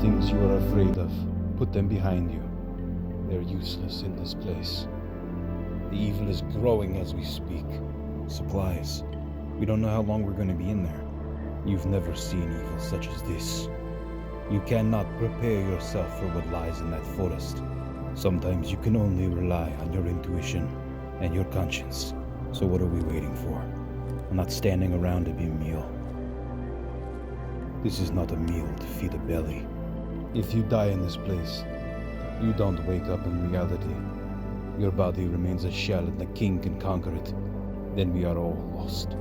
Things you are afraid of, put them behind you. They're useless in this place. The evil is growing as we speak. Supplies. We don't know how long we're going to be in there. You've never seen evil such as this. You cannot prepare yourself for what lies in that forest. Sometimes you can only rely on your intuition and your conscience. So what are we waiting for? I'm not standing around to be a meal. This is not a meal to feed a belly. If you die in this place, you don't wake up in reality. Your body remains a shell and the king can conquer it. Then we are all lost.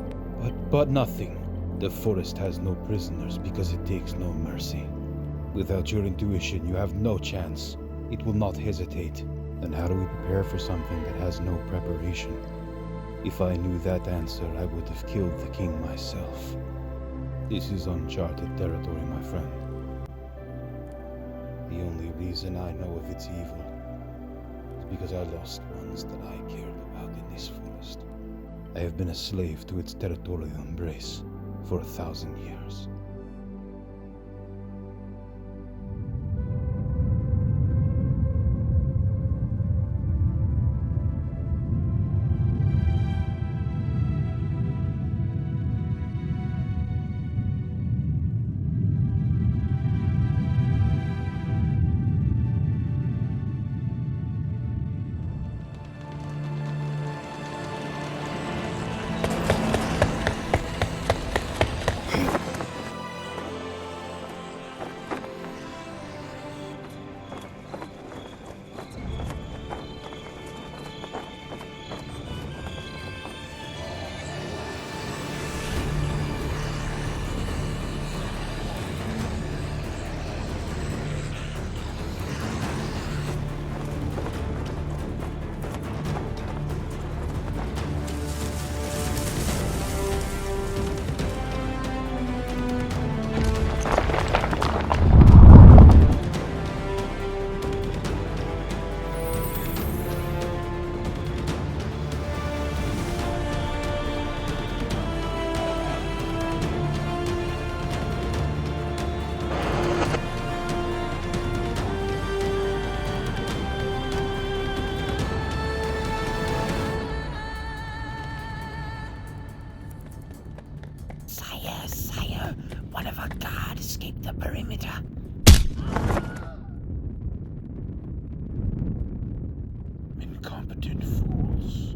But nothing. The forest has no prisoners because it takes no mercy. Without your intuition, you have no chance. It will not hesitate. Then how do we prepare for something that has no preparation? If I knew that answer, I would have killed the king myself. This is uncharted territory, my friend. The only reason I know of its evil is because I lost ones that I cared about in this forest. I have been a slave to its territorial embrace for 1,000 years. perimeter. Incompetent fools.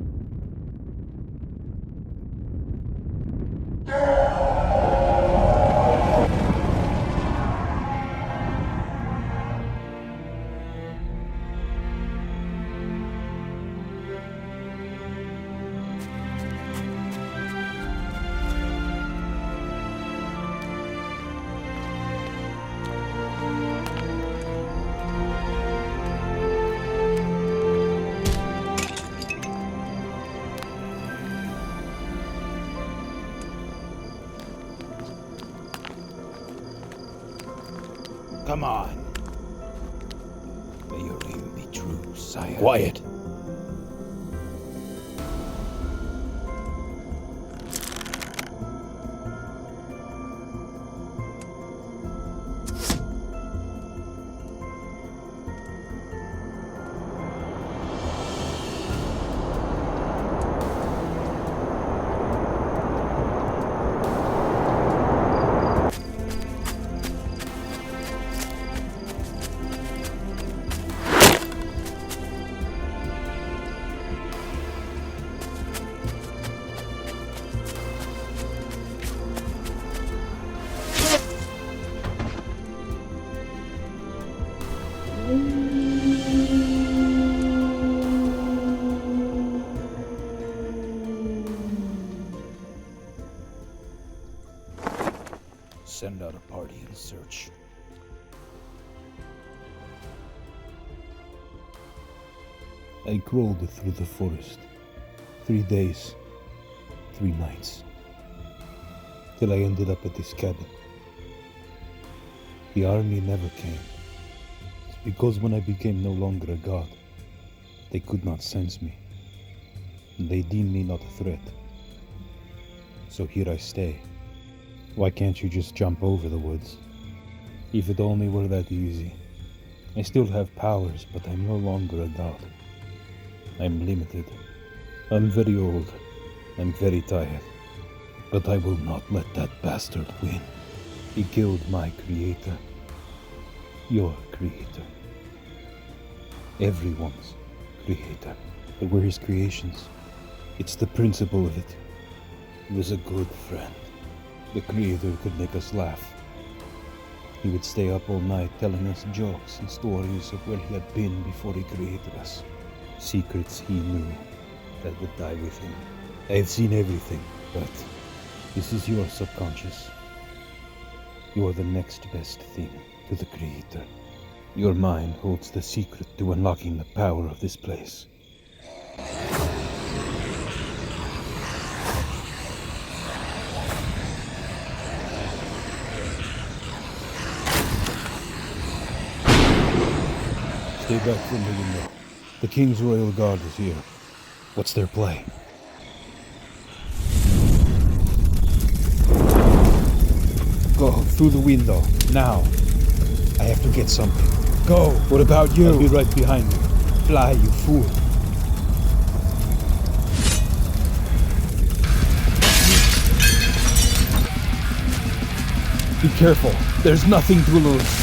Come on. May your aim be true, sire. Quiet! Send out a party in search. I crawled through the forest. 3 days, 3 nights. Till I ended up at this cabin. The army never came. It's because when I became no longer a god, they could not sense me. And they deemed me not a threat. So here I stay. Why can't you just jump over the woods? If it only were that easy. I still have powers, but I'm no longer a god. I'm limited. I'm very old. I'm very tired. But I will not let that bastard win. He killed my creator. Your creator. Everyone's creator. But we're his creations. It's the principle of it. He was a good friend. The creator could make us laugh. He would stay up all night telling us jokes and stories of where he had been before he created us. Secrets he knew that would die with him. I have seen everything, but this is your subconscious. You are the next best thing to the creator. Your mind holds the secret to unlocking the power of this place. Stay back from the window. The King's Royal Guard is here. What's their play? Go through the window, now. I have to get something. Go! What about you? I'll be right behind you. Fly, you fool. Be careful. There's nothing to lose.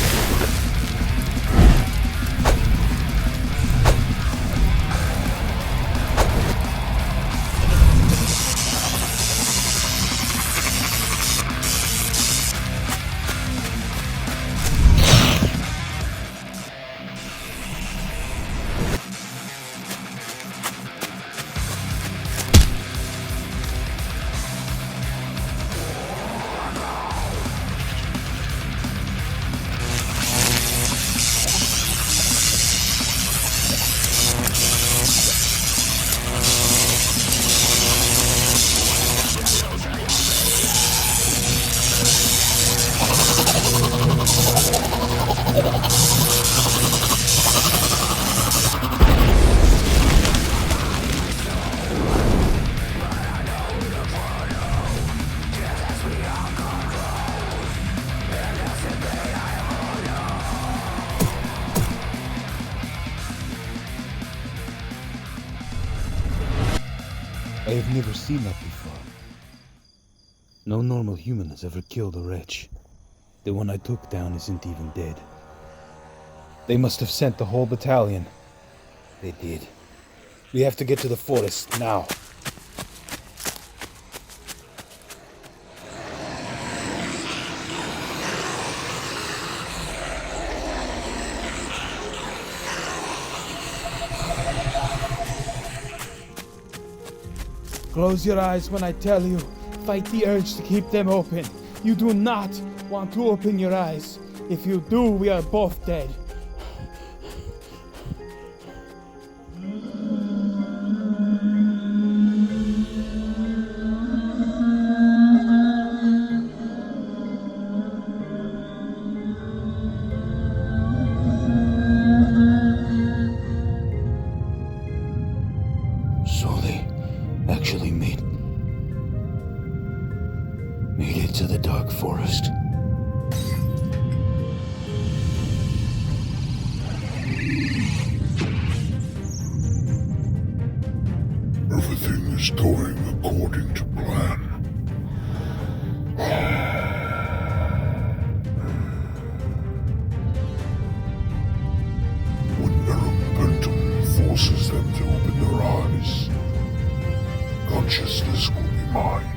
I have never seen that before. No normal human has ever killed a wretch. The one I took down isn't even dead. They must have sent the whole battalion. They did. We have to get to the forest now. Close your eyes when I tell you. Fight the urge to keep them open. You do not want to open your eyes. If you do, we are both dead. So they actually made it to the dark forest. Everything is going according to plan. When Erumpentum forces them to open their eyes, consciousness will be mine.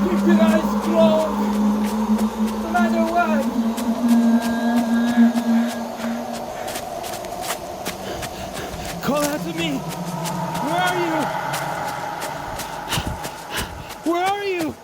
Keep your eyes closed! No matter what! Call out to me! Where are you? Where are you?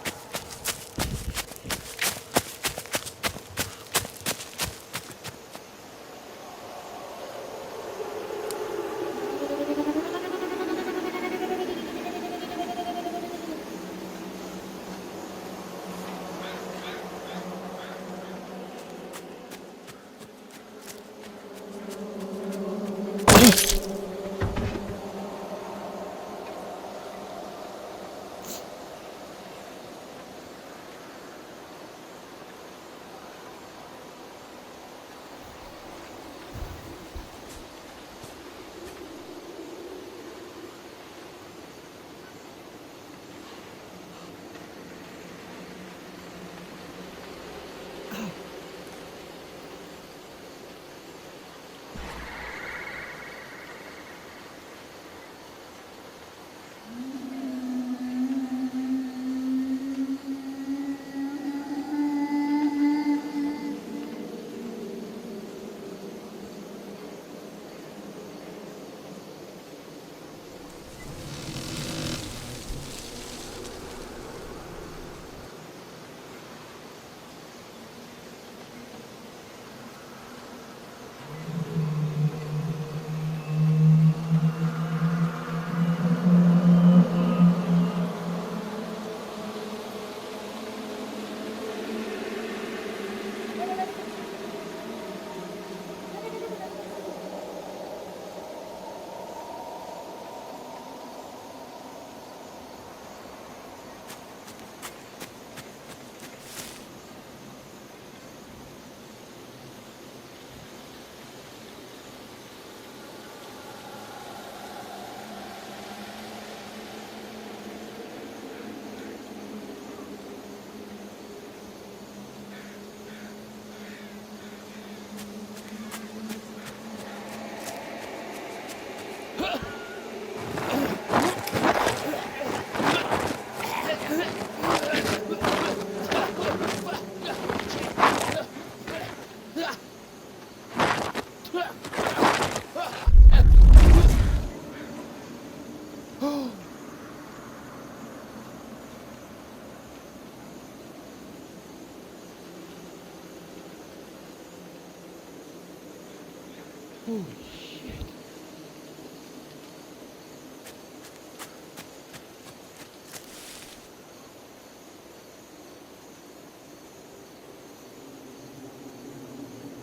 Holy shit.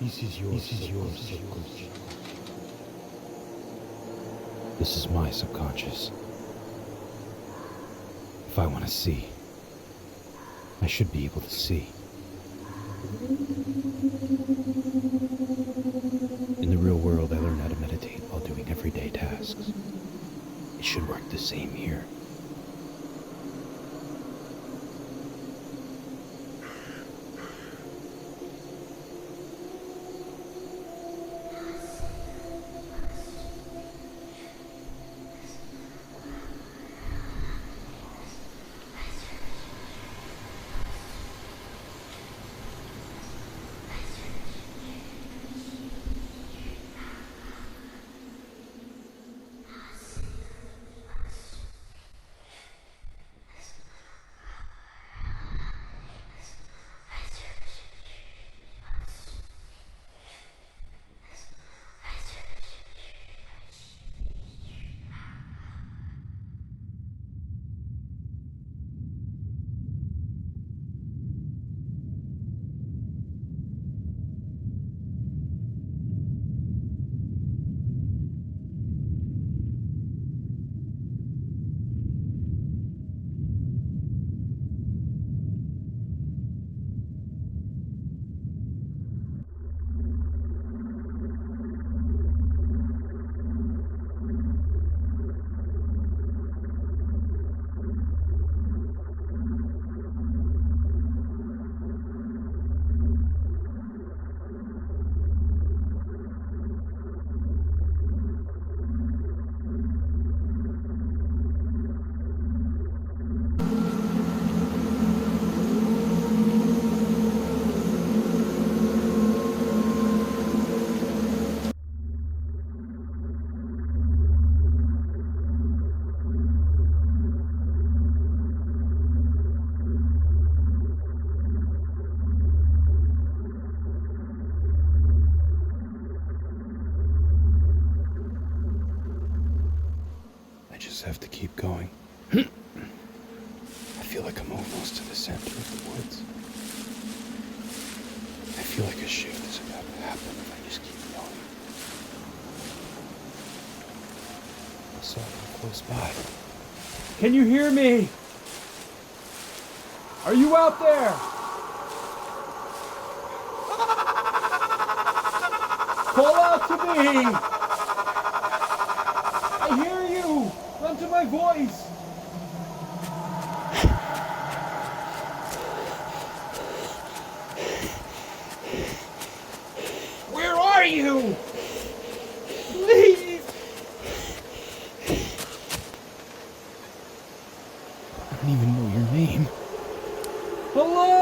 This is your subconscious. This is my subconscious. If I want to see, I should be able to see. In the real world, I learned how to meditate while doing everyday tasks. It should work the same here. Just have to keep going. I feel like I'm almost to the center of the woods. I feel like a shift is about to happen if I just keep going. I saw them close by. Can you hear me? Are you out there? Call out to me! I hear you! Run to my voice! Where are you? Please! I don't even know your name. Hello!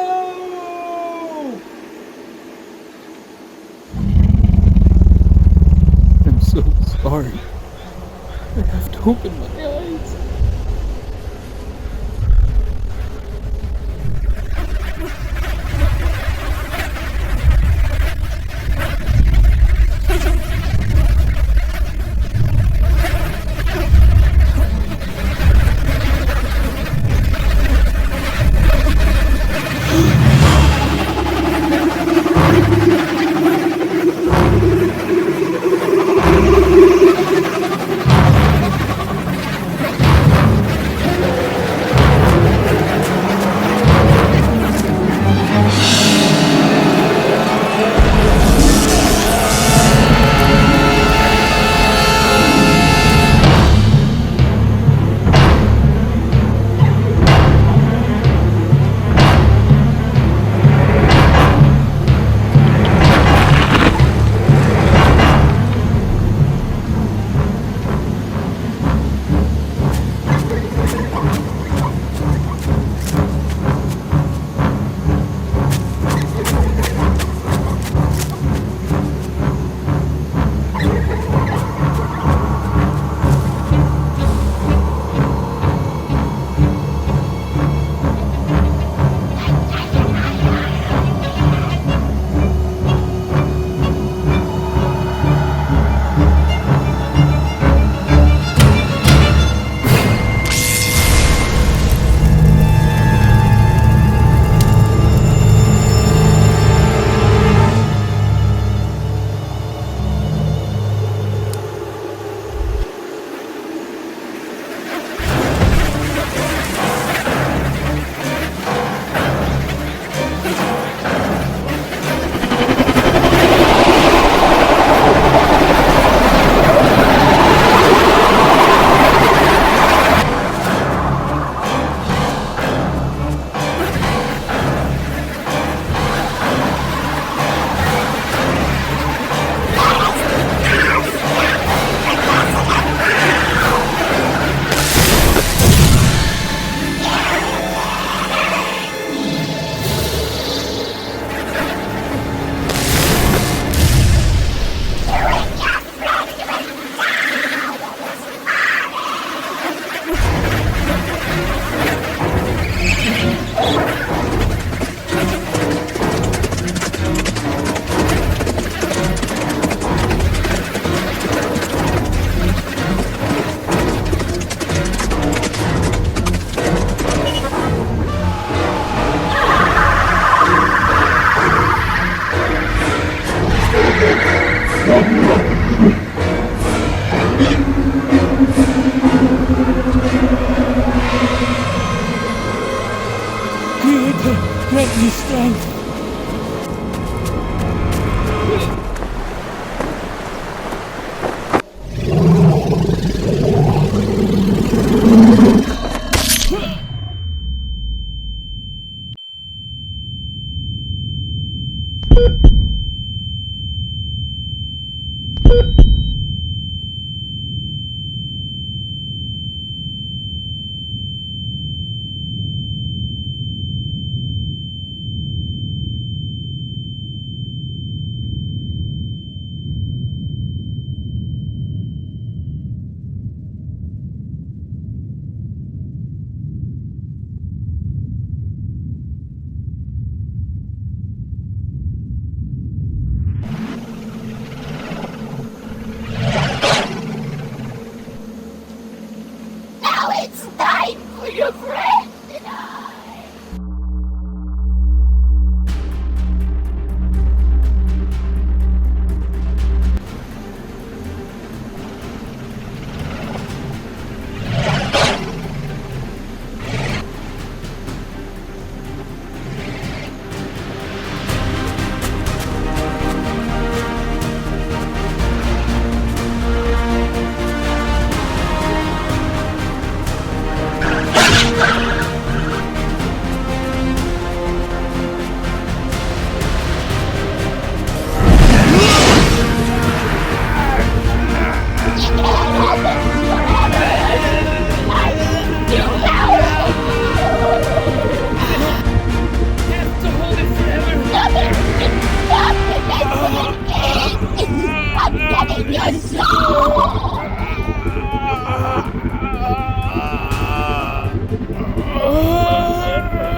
I'm so sorry. I have to open my eyes. It's time for your friend and I.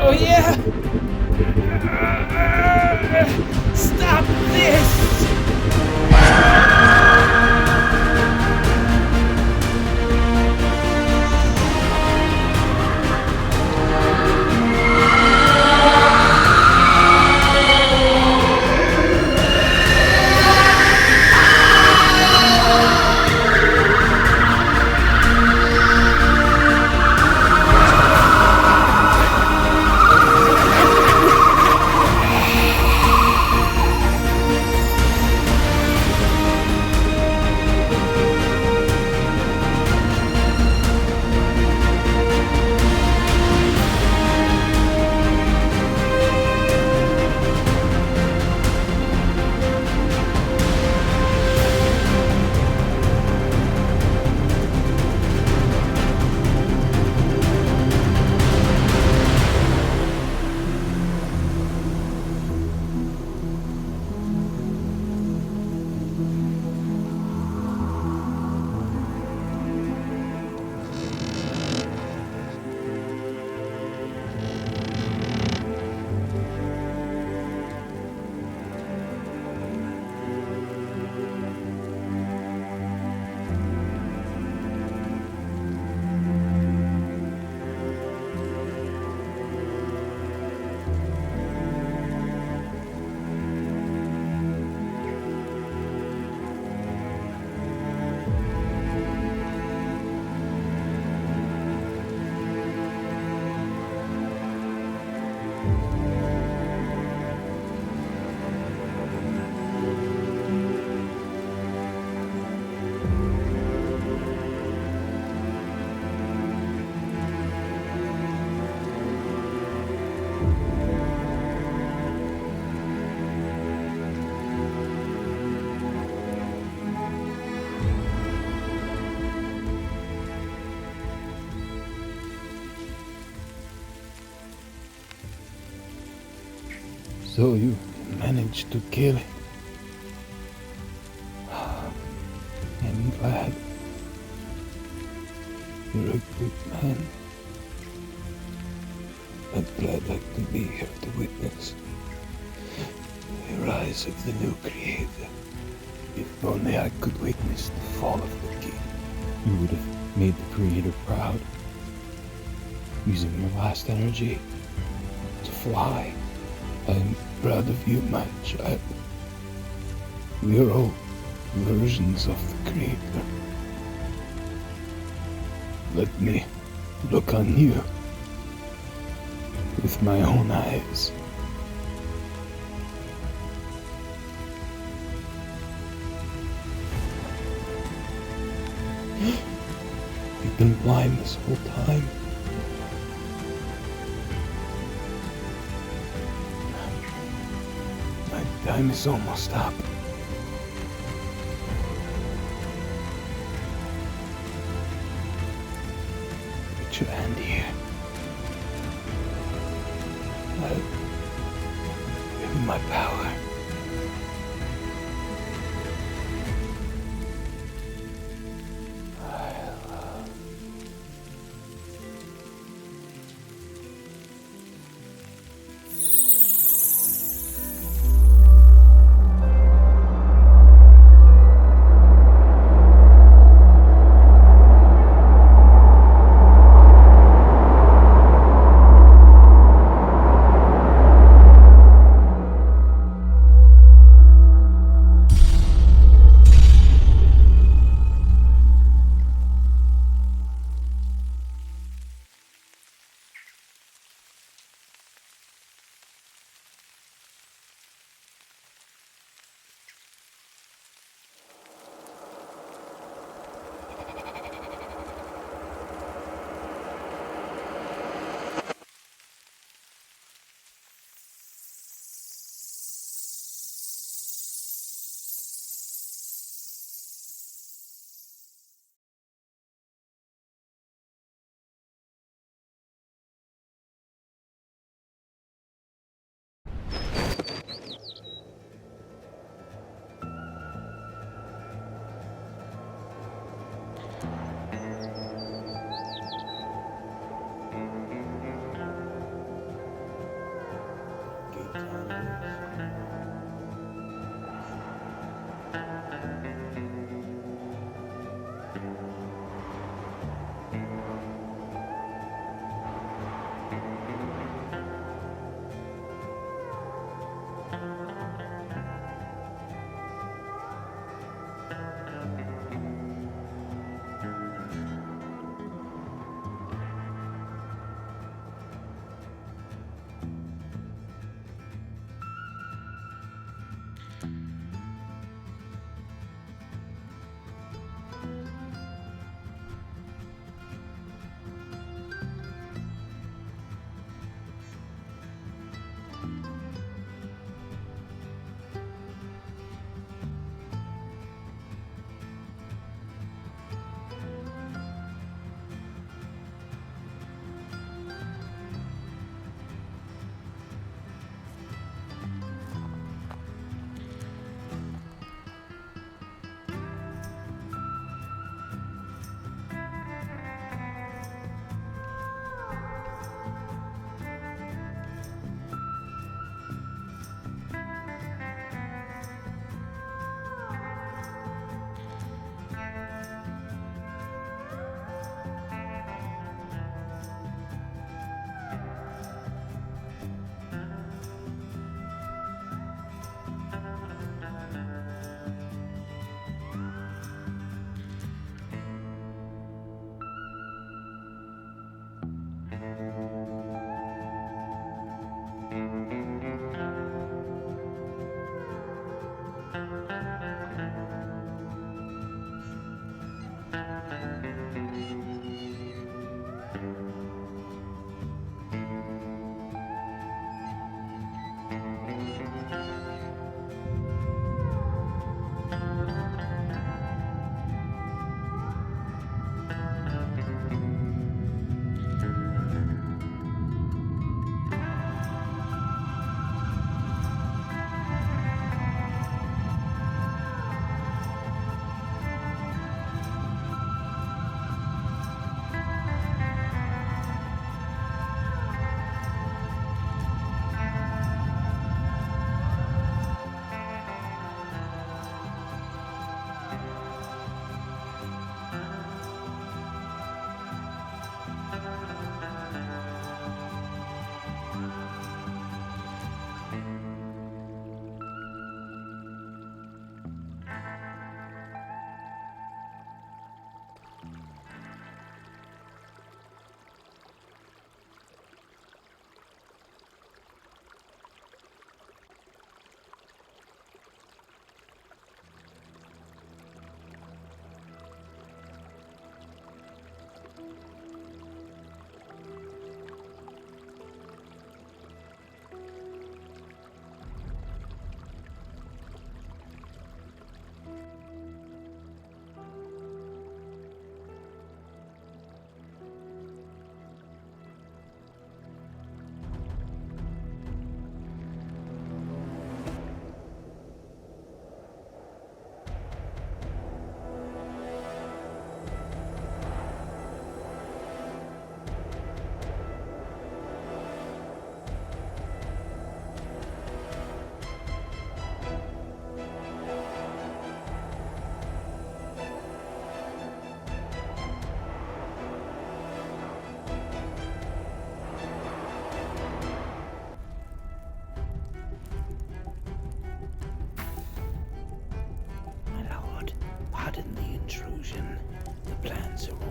Oh yeah! Stop this! So you managed to kill it. I'm glad. You're a good man. I'm glad I could be here to witness the rise of the new creator. If only I could witness the fall of the king. You would have made the creator proud. Using your last energy to fly. I'm proud of you, my child. We are all versions of the creator. Let me look on you with my own eyes. You've been blind this whole time. My time is almost up. Put your hand here. I'll give you my power.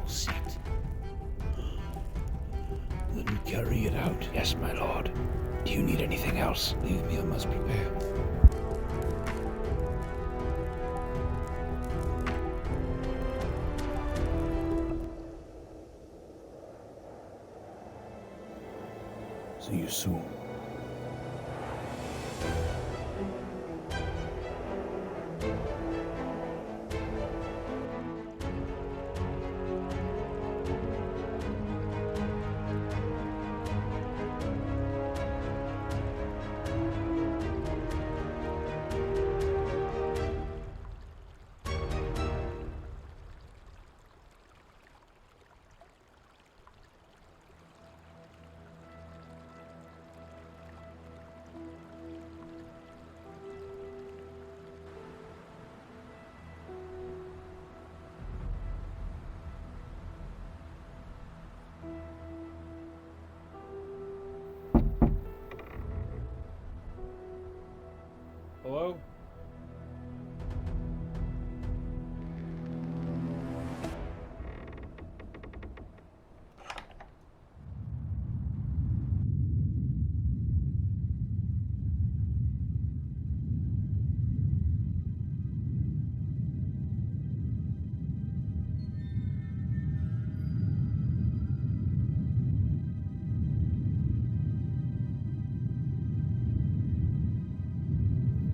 set. Then carry it out. Yes, my lord. Do you need anything else? Leave me, I must prepare. See you soon. Hello?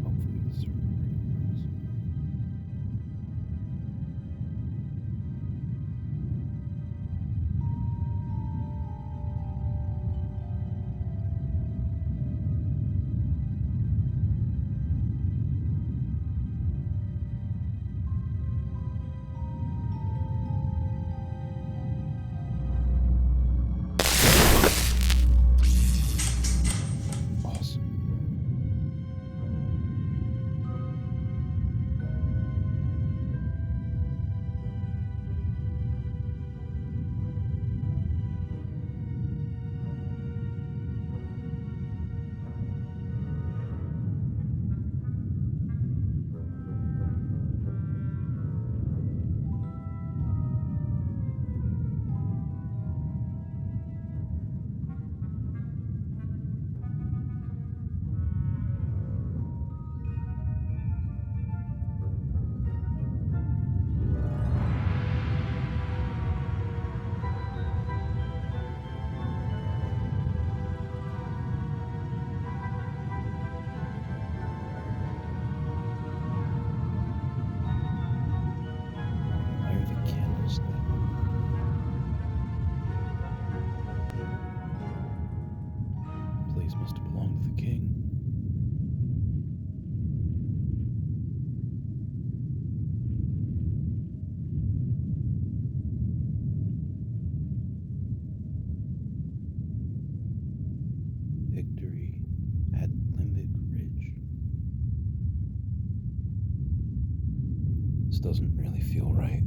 Hopefully this recording works. Awesome. Why are the candles lit? The place must have belonged to the king. Victory at Limbic Ridge. This doesn't really feel right.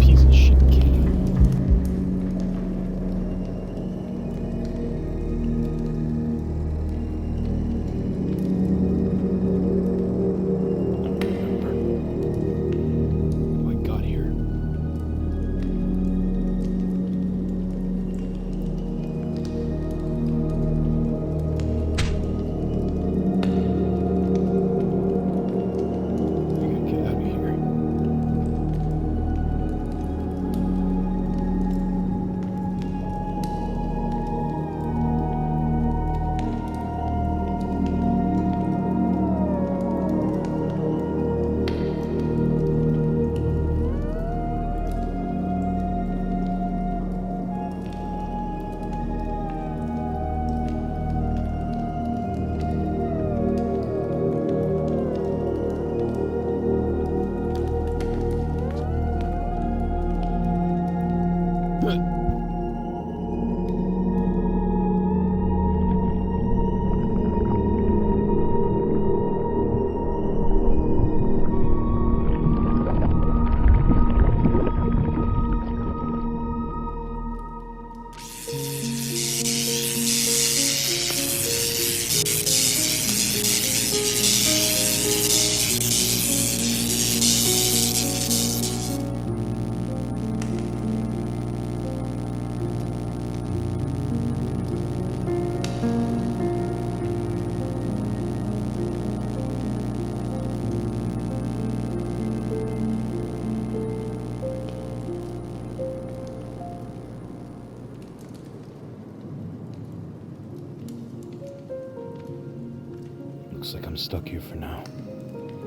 piece of shit kid. Remember how I got here. I gotta get out of here. Looks like I'm stuck here for now.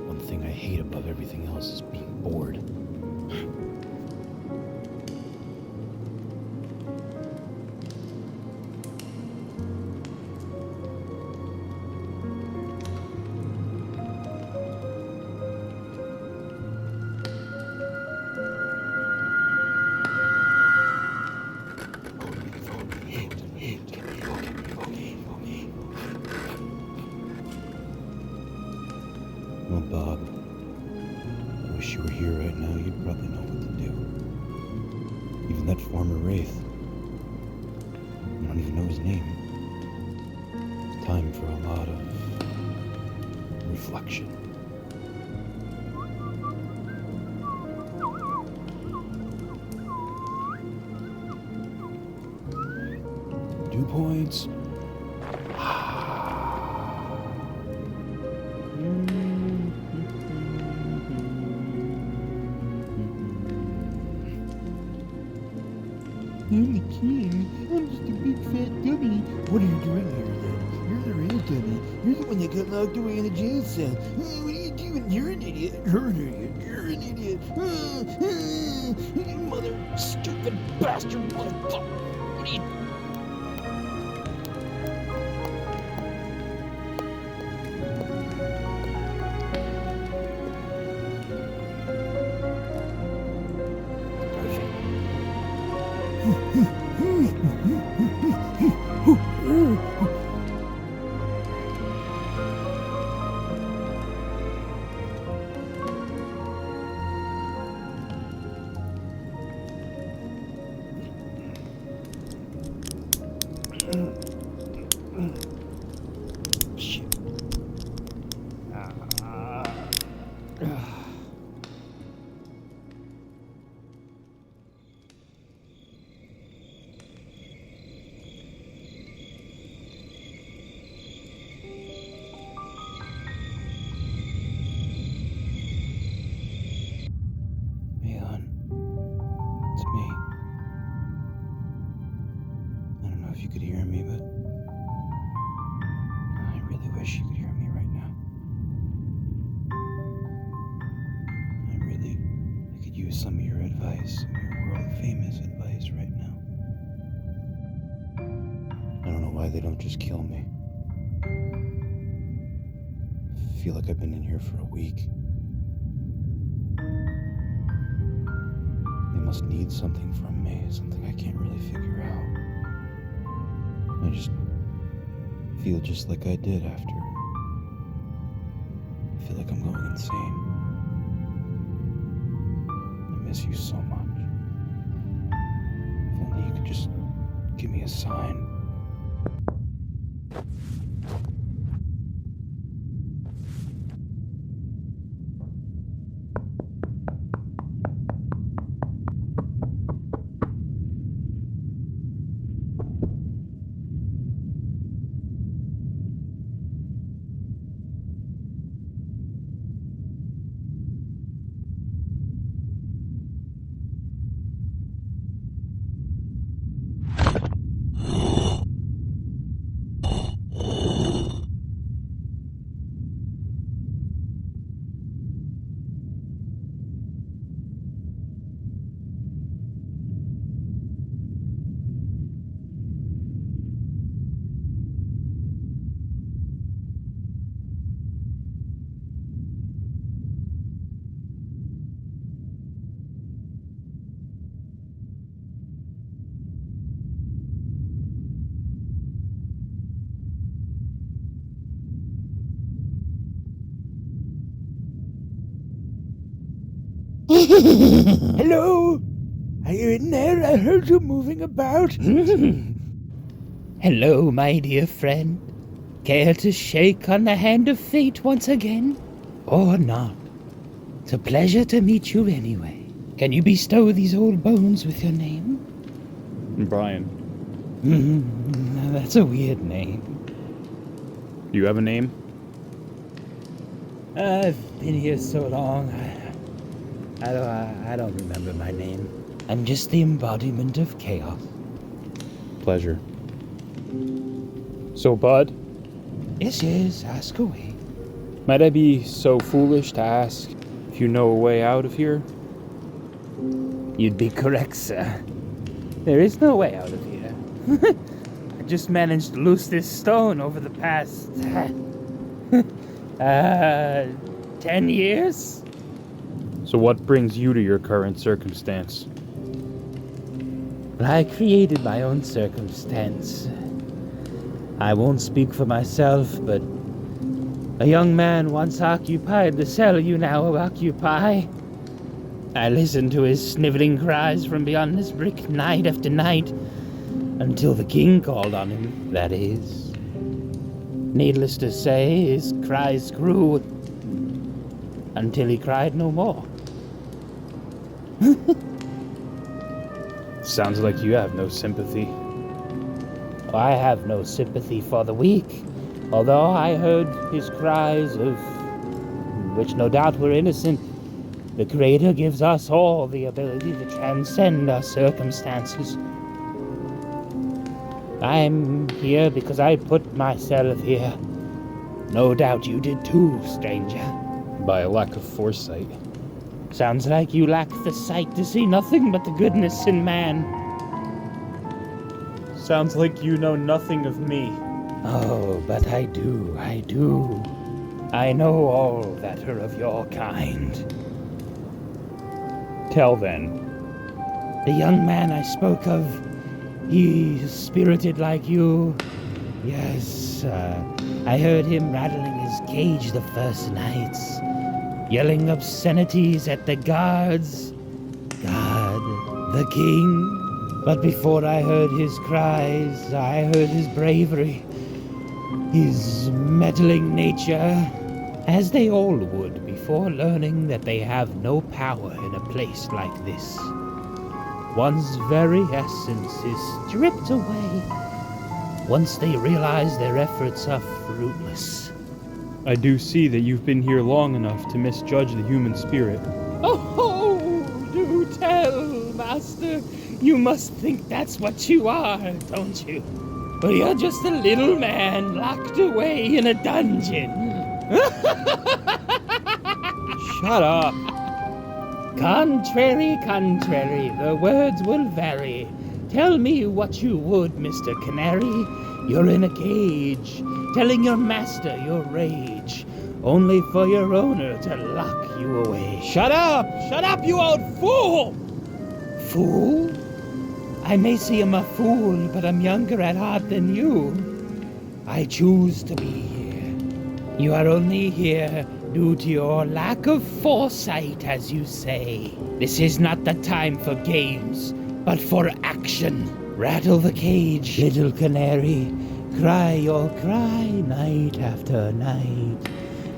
One thing I hate above everything else is being bored. Well, Bob, I wish you were here right now. You'd probably know what to do. Even that former Wraith. I don't even know his name. It's time for a lot of reflection. Dew points. I'm the king. I'm just a big fat dummy. What are you doing here then? You're the real dummy. You're the one that got locked away in a jail cell. What are you doing? You're an idiot. You're an idiot. You're an idiot. You mother stupid bastard motherfucker. What are you... Shit. Hey, hon. It's me. I don't know if you could hear me, but I really wish you could hear me right now. I could use some of your advice, some of your world-famous advice right now. I don't know why they don't just kill me. I feel like I've been in here for a week. They must need something from me, something I can't really figure out. I just feel just like I did after. I feel like I'm going insane. I miss you so much. sign. Hello? Are you in there? I heard you moving about. Hello, my dear friend. Care to shake on the hand of fate once again? Or not? It's a pleasure to meet you anyway. Can you bestow these old bones with your name? Brian, That's a weird name. you have a name? I've been here so long, I don't remember my name. I'm just the embodiment of chaos. Pleasure. So, Bud, Yes, ask away. might I be so foolish to ask if you know a way out of here? You'd be correct, sir. There is no way out of here. I just managed to loose this stone over the past... 10 years? So what brings you to your current circumstance? I created my own circumstance. I won't speak for myself, but a young man once occupied the cell you now occupy. I listened to his sniveling cries from beyond this brick night after night, until the king called on him, that is. Needless to say, his cries grew until he cried no more. Sounds like you have no sympathy. I have no sympathy for the weak, although I heard his cries of which no doubt were innocent. The Creator gives us all the ability to transcend our circumstances. I'm here because I put myself here. No doubt you did too, stranger. By a lack of foresight. Sounds like you lack the sight to see nothing but the goodness in man. Sounds like you know nothing of me. Oh, but I do. I know all that are of your kind. Tell then. The young man I spoke of, he's spirited like you. Yes, I heard him rattling his cage the first nights, yelling obscenities at the guards. God, the king. But before I heard his cries, I heard his bravery, his meddling nature, as they all would before learning that they have no power in a place like this. One's very essence is stripped away once they realize their efforts are fruitless. I do see that you've been here long enough to misjudge the human spirit. Oh, do tell, master. You must think that's what you are, don't you? But you're just a little man locked away in a dungeon. Shut up! Contrary, the words will vary. Tell me what you would, Mr. Canary. You're in a cage, telling your master your rage, only for your owner to lock you away. Shut up! Shut up, you old fool! Fool? I may seem a fool, but I'm younger at heart than you. I choose to be here. You are only here due to your lack of foresight, as you say. This is not the time for games, but for action. Rattle the cage, little canary. Cry your cry night after night.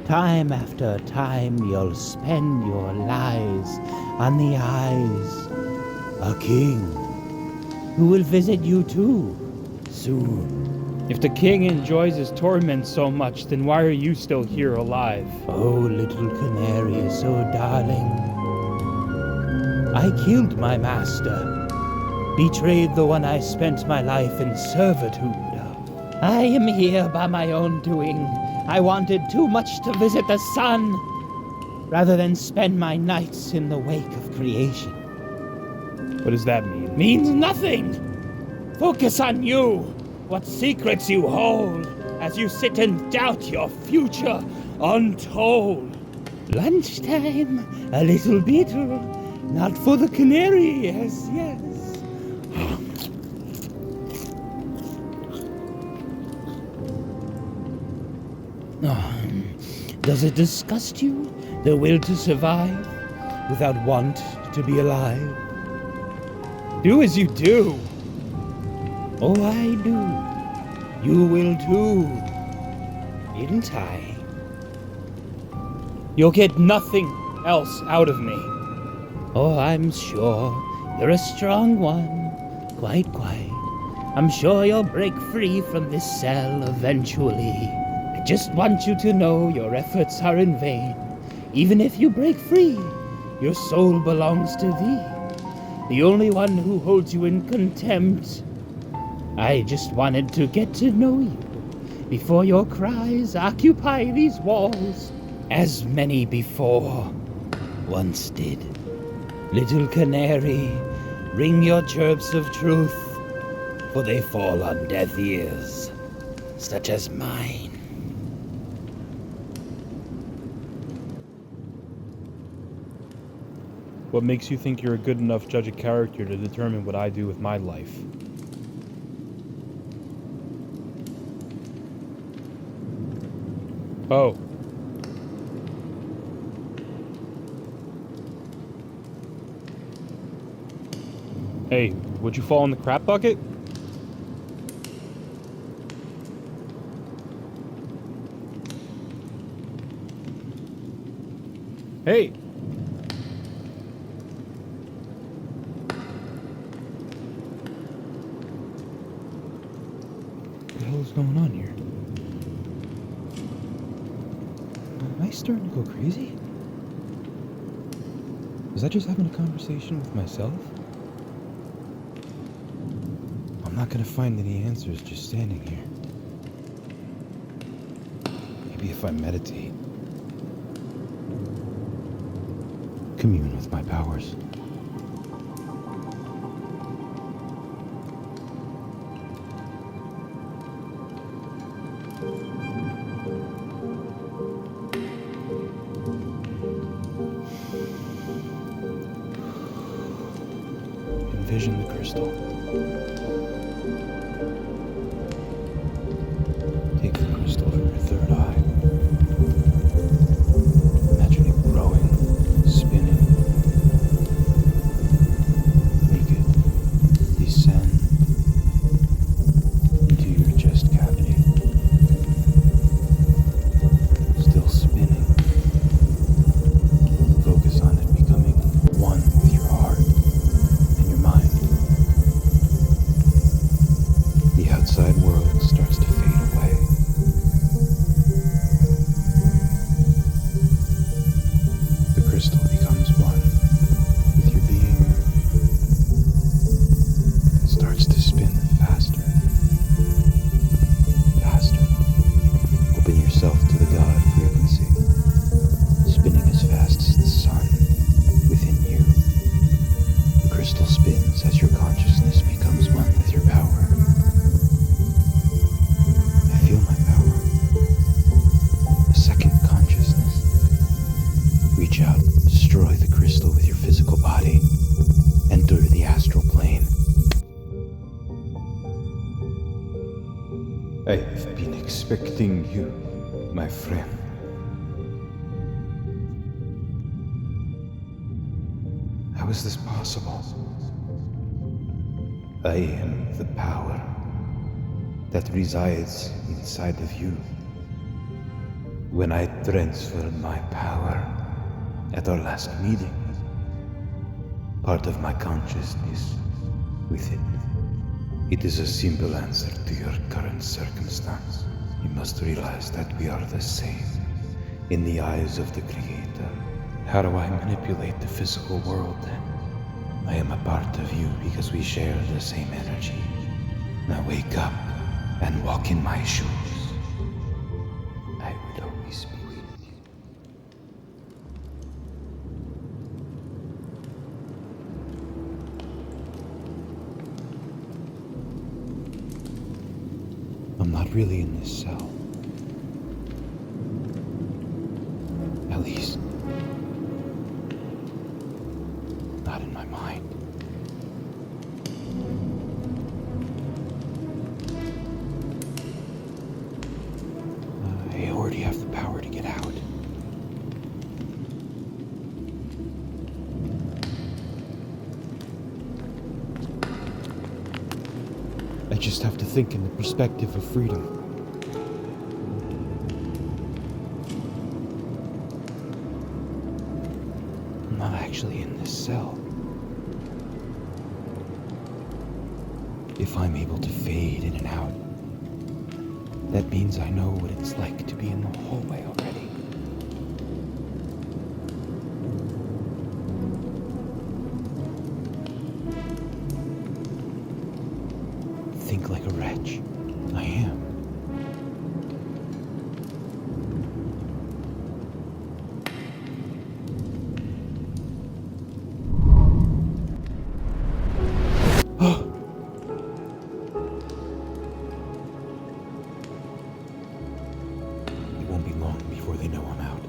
Time after time you'll spend your lies on the eyes. A king who will visit you too soon. If the king enjoys his torment so much, then why are you still here alive? Oh, little canary, so darling. I killed my master, betrayed the one I spent my life in servitude of. I am here by my own doing. I wanted too much to visit the sun, rather than spend my nights in the wake of creation. What does that mean? Means nothing! Focus on you, what secrets you hold, as you sit and doubt your future untold. Lunchtime, a little beetle, not for the canary, yes, yes. Does it disgust you, the will to survive, without want to be alive? Do as you do. Oh, I do. You will too. Didn't I? You'll get nothing else out of me. Oh, I'm sure you're a strong one. Quite. I'm sure you'll break free from this cell eventually. I just want you to know your efforts are in vain. Even if you break free, your soul belongs to thee, the only one who holds you in contempt. I just wanted to get to know you before your cries occupy these walls, as many before once did. Little canary, ring your chirps of truth, for they fall on deaf ears, such as mine. What makes you think you're a good enough judge of character to determine what I do with my life? Oh. Hey, would you fall in the crap bucket? Hey! What the hell is going on here? Am I starting to go crazy? Was I just having a conversation with myself? I'm not gonna find any answers just standing here. Maybe if I meditate, commune with my powers. Envision the crystal. Take the crystal from your third eye. Imagine it growing, spinning. Make it descend into your chest cavity. Still spinning. Focus on it becoming one with your heart and your mind. The outside world starts to fade away. The crystal becomes one with your being. It starts to spin faster. Faster. Open yourself to the God frequency, spinning as fast as the sun within you. The crystal spins as your consciousness becomes one with your power. I feel my power. A second consciousness. Reach out, destroy the crystal with your physical body. Enter the astral plane. I've been expecting you, my friend. How is this possible? I am the power that resides inside of you. When I transferred my power at our last meeting, part of my consciousness with it. It is a simple answer to your current circumstance. You must realize that we are the same in the eyes of the Creator. How do I manipulate the physical world then? I am a part of you because we share the same energy. Now wake up and walk in my shoes. I will always be with you. I'm not really in this cell. At least, not in my mind. I already have the power to get out. I just have to think in the perspective of freedom. I'm not actually in this cell. If I'm able to fade in and out, that means I know what it's like to be in the hallway already. Think like a wretch. I am. It won't be long before they know I'm out.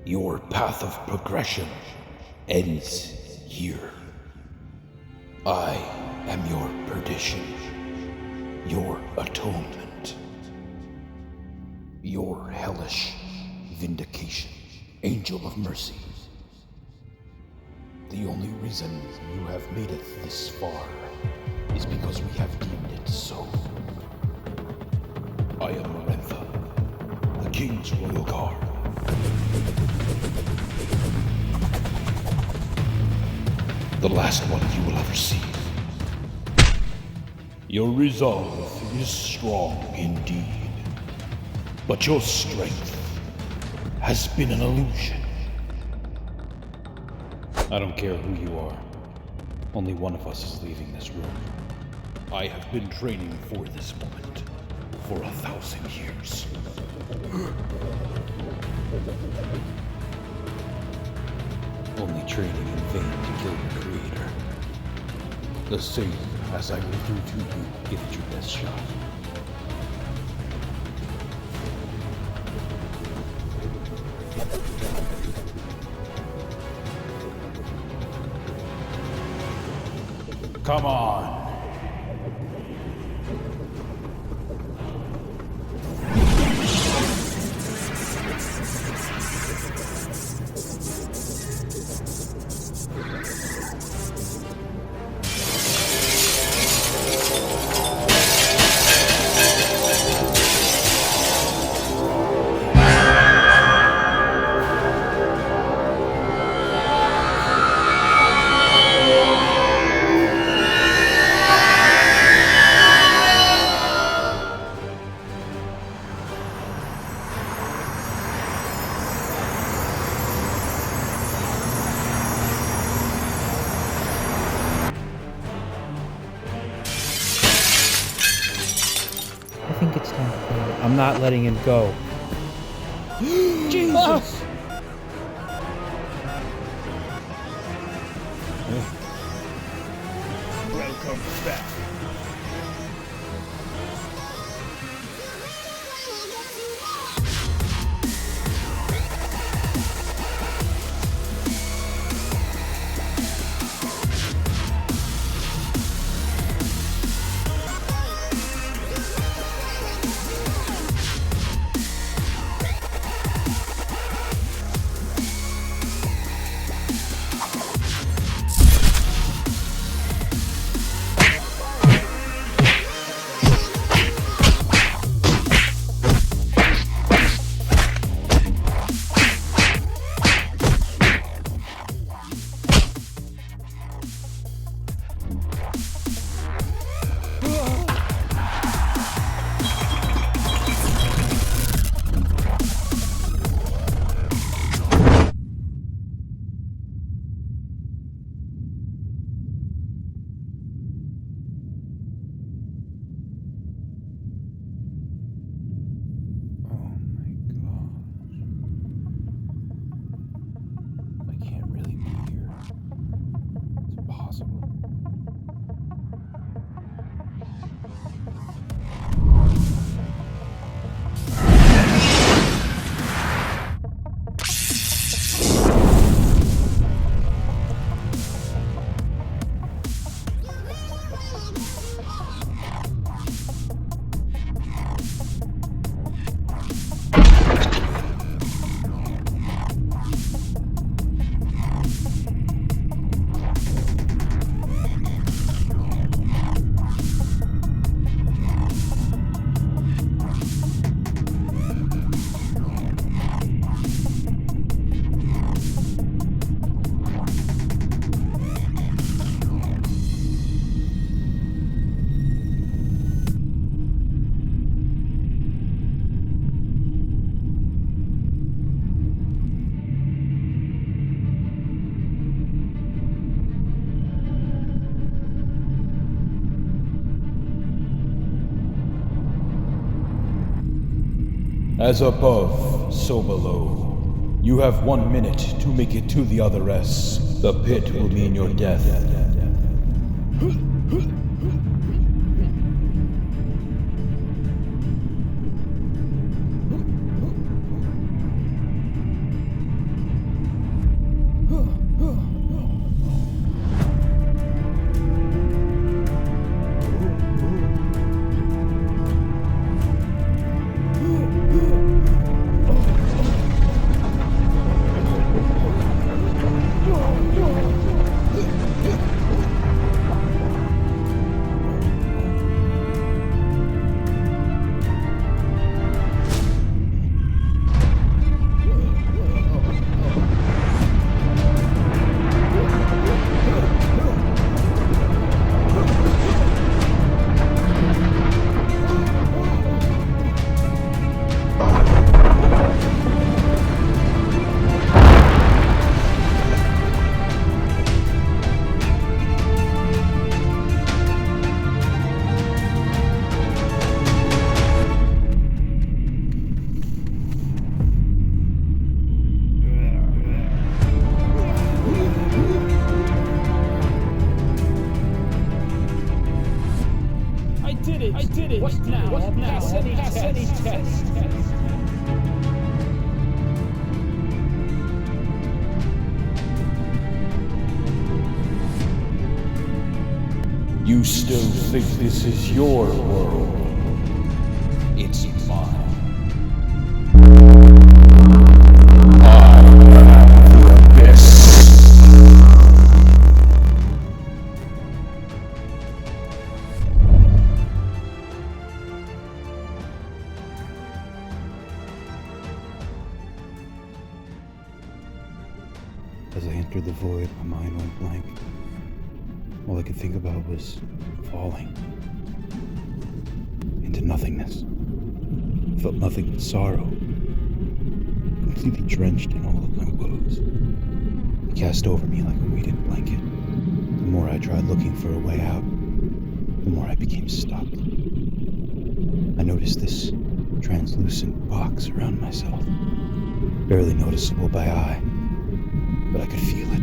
Your path of progression ends here. I am your perdition, your atonement, your hellish vindication, angel of mercy. The only reason you have made it this far is because we have deemed it so. I am Marentha, the King's Royal Guard. The last one you will ever see. Your resolve is strong indeed, but your strength has been an illusion. I don't care who you are. Only one of us is leaving this room. I have been training for this moment for 1,000 years. Only training in vain to kill your creator. The same as I will do to you. Give it your best shot. Come on. I think it's time to go. I'm not letting him go. Jesus! Welcome back. As above, so below. You have 1 minute to make it to the other S. The pit will mean your death. You still think this is your world? It's mine. I am the abyss. As I entered the void, my mind went blank. All I could think about was falling into nothingness. I felt nothing but sorrow, completely drenched in all of my woes. It cast over me like a weighted blanket. The more I tried looking for a way out, the more I became stuck. I noticed this translucent box around myself, barely noticeable by eye, but I could feel it.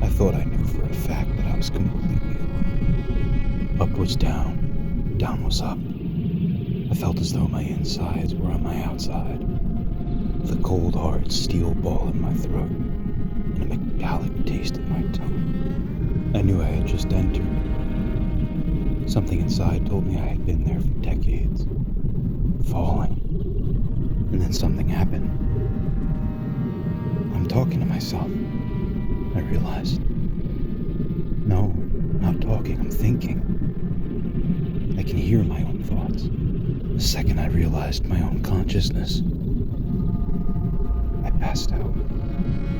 I thought I knew for a fact that I was completely alone. Up was down, down was up. I felt as though my insides were on my outside, with a cold, hard steel ball in my throat and a metallic taste in my tongue. I knew I had just entered. Something inside told me I had been there for decades, falling. And then something happened. I'm talking to myself, I realized. No, I'm not talking, I'm thinking. I can hear my own thoughts. The second I realized my own consciousness, I passed out.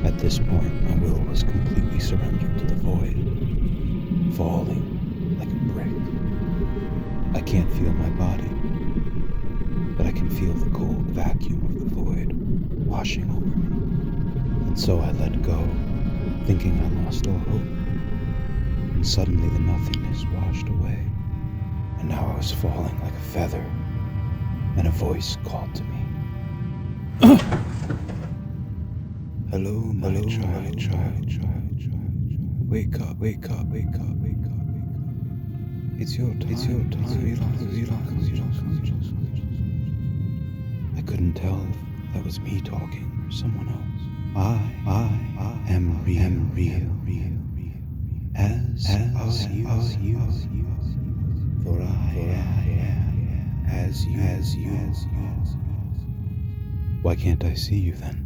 At this point, my will was completely surrendered to the void, falling like a brick. I can't feel my body, but I can feel the cold vacuum of the void washing over me. And so I let go, thinking I lost all hope. And suddenly the nothingness washed away. And now I was falling like a feather, and a voice called to me. Hello, my child. Wake up, wake up, wake up, wake up, wake up. It's your time. It's your time. I couldn't tell if that was me talking or someone else. I am real. As are you. For I am as you. Why can't I see you then?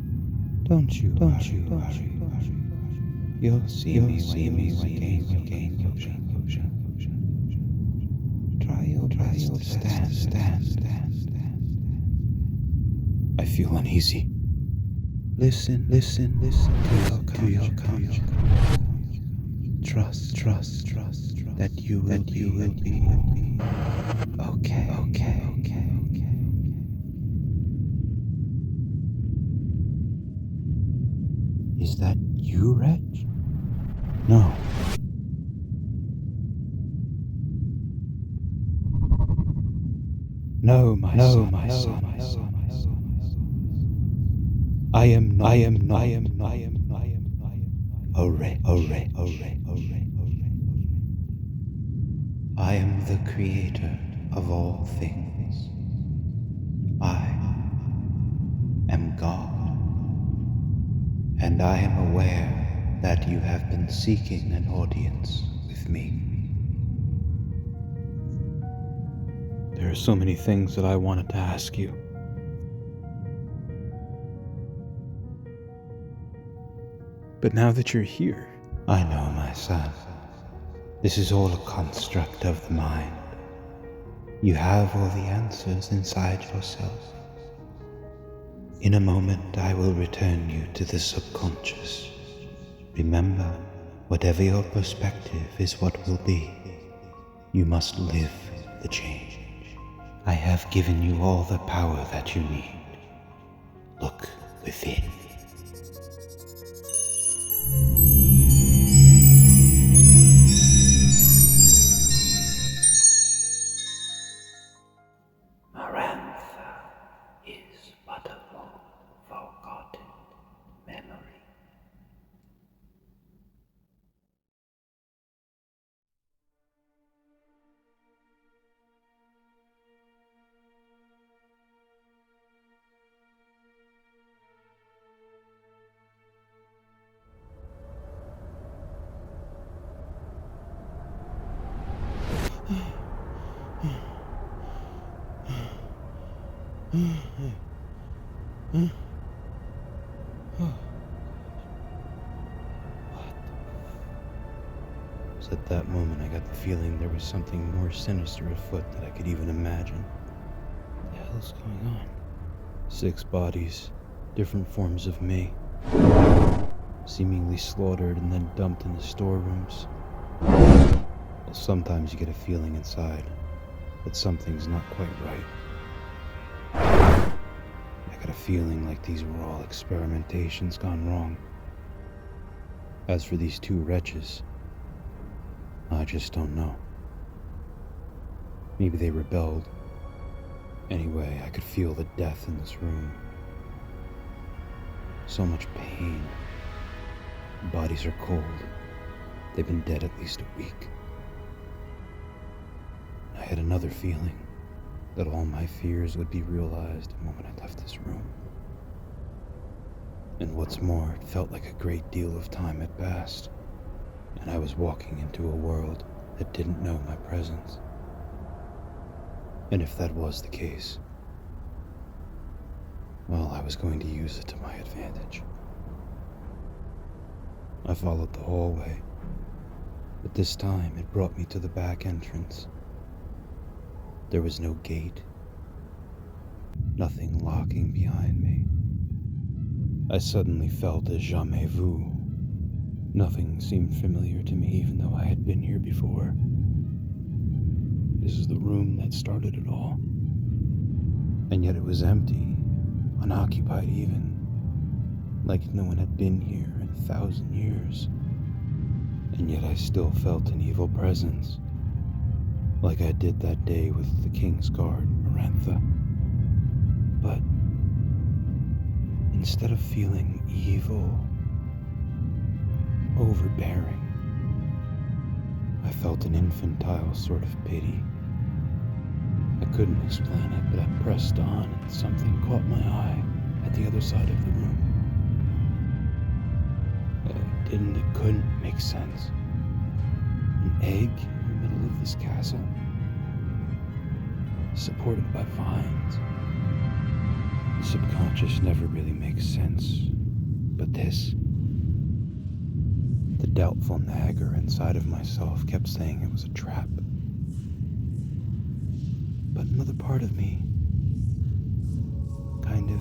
Don't you worry. You'll see me when you gain motion. Try your best to stand. I feel uneasy. Listen to your conscience. Trust that you will be okay. Is that you, Reg? No. No, my son. I am not. Hooray. I am the creator of all things. I am God. And I am aware that you have been seeking an audience with me. There are so many things that I wanted to ask you. But now that you're here... I know, my son. This is all a construct of the mind. You have all the answers inside yourself. In a moment, I will return you to the subconscious. Remember, whatever your perspective is what will be. You must live the change. I have given you all the power that you need. Look within. Marantha is but a long-forgotten memory. It was at that moment I got the feeling there was something more sinister afoot than I could even imagine. What the hell is going on? 6 bodies, different forms of me, seemingly slaughtered and then dumped in the storerooms. Well, sometimes you get a feeling inside that something's not quite right. I got a feeling like these were all experimentations gone wrong. As for these 2 wretches, I just don't know. Maybe they rebelled. Anyway, I could feel the death in this room. So much pain. The bodies are cold. They've been dead at least a week. I had another feeling that all my fears would be realized the moment I left this room. And what's more, it felt like a great deal of time had passed, and I was walking into a world that didn't know my presence. And if that was the case, well, I was going to use it to my advantage. I followed the hallway, but this time it brought me to the back entrance. There was no gate, nothing locking behind me. I suddenly felt a jamais vu. Nothing seemed familiar to me, even though I had been here before. This is the room that started it all. And yet it was empty, unoccupied even, like no one had been here in 1,000 years. And yet I still felt an evil presence, like I did that day with the King's Guard, Marantha. But instead of feeling evil, overbearing, I felt an infantile sort of pity. I couldn't explain it, but I pressed on and something caught my eye at the other side of the room. It couldn't make sense. An egg in the middle of this castle, supported by vines. The subconscious never really makes sense, but this. The doubtful nagger inside of myself kept saying it was a trap. But another part of me kind of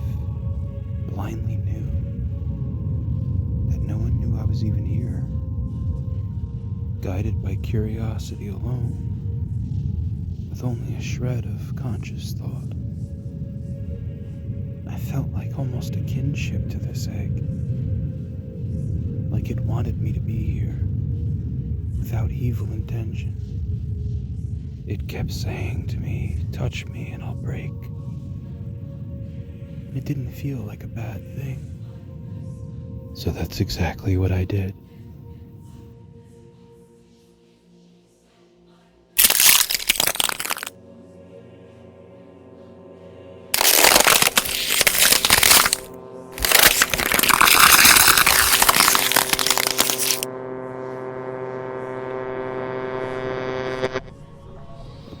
blindly knew that no one knew I was even here. Guided by curiosity alone, with only a shred of conscious thought. I felt like almost a kinship to this egg. Like it wanted me to be here, without evil intention. It kept saying to me, touch me and I'll break. It didn't feel like a bad thing. So that's exactly what I did.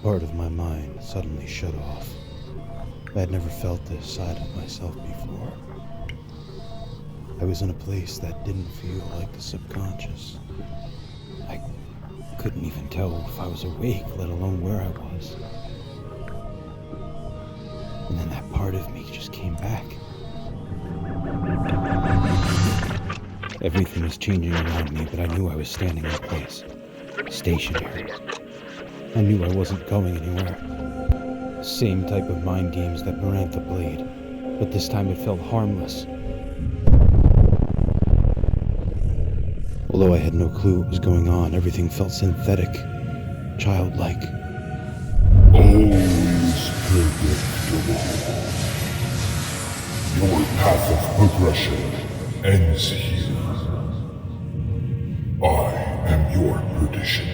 Part of my mind suddenly shut off. I had never felt this side of myself before. I was in a place that didn't feel like the subconscious. I couldn't even tell if I was awake, let alone where I was. And then that part of me just came back. Everything was changing around me, but I knew I was standing in place, stationary. I knew I wasn't going anywhere. Same type of mind games that Marantha played, but this time it felt harmless. Although I had no clue what was going on, everything felt synthetic, childlike. Always predictable. Your path of progression ends here. I am your perdition.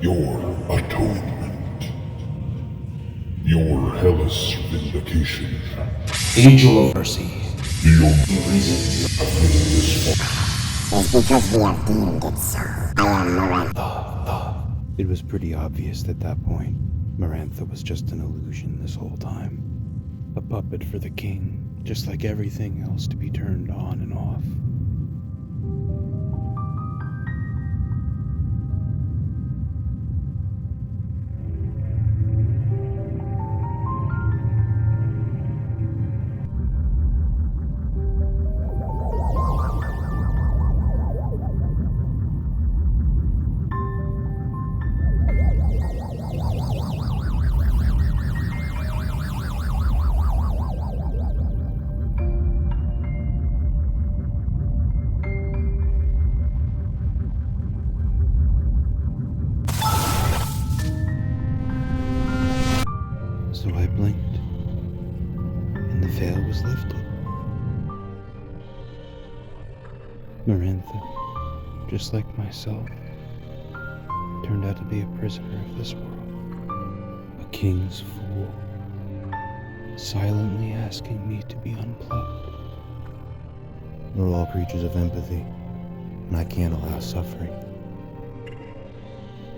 Your atonement. Your hellish vindication. Angel of mercy. The only reason you have made this far It's because we have deemed it so. I am Marantha. It was pretty obvious at that point. Marantha was just an illusion this whole time. puppet for the king, just like everything else to be turned on and off. So I blinked, and the veil was lifted. Marantha, just like myself, turned out to be a prisoner of this world. A king's fool, silently asking me to be unplugged. We're all creatures of empathy, and I can't allow suffering.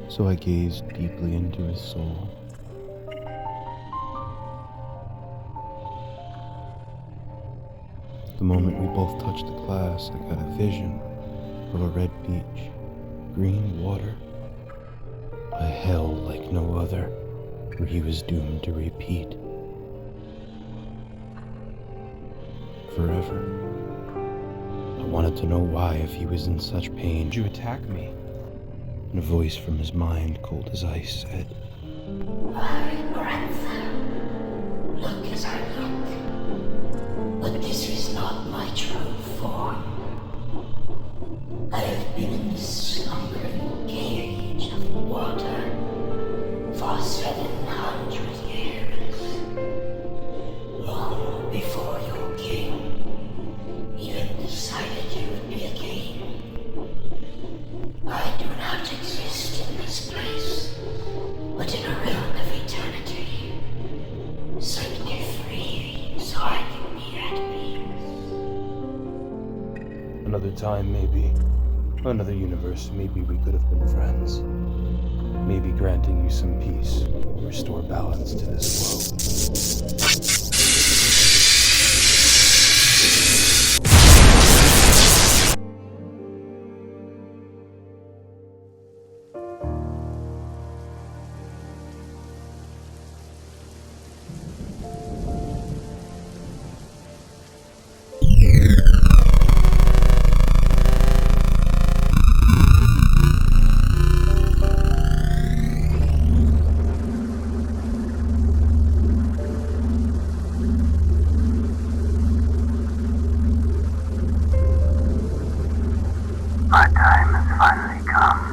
So I gazed deeply into his soul. The moment we both touched the glass, I got a vision of a red beach, green water, a hell like no other, where he was doomed to repeat forever. I wanted to know why, if he was in such pain. Did you attack me? And a voice from his mind, cold as ice, said, My grandson, look as I look. But this is not my true form. I have been in this slumbering cage of water for 700 years. Long before your king even decided you would be a king. I do not exist in this place, but in a realm of eternity. Set me free so I can be at peace. another time, maybe, another universe, maybe we could have been friends. Maybe granting you some peace will restore balance to this world. My time has finally come.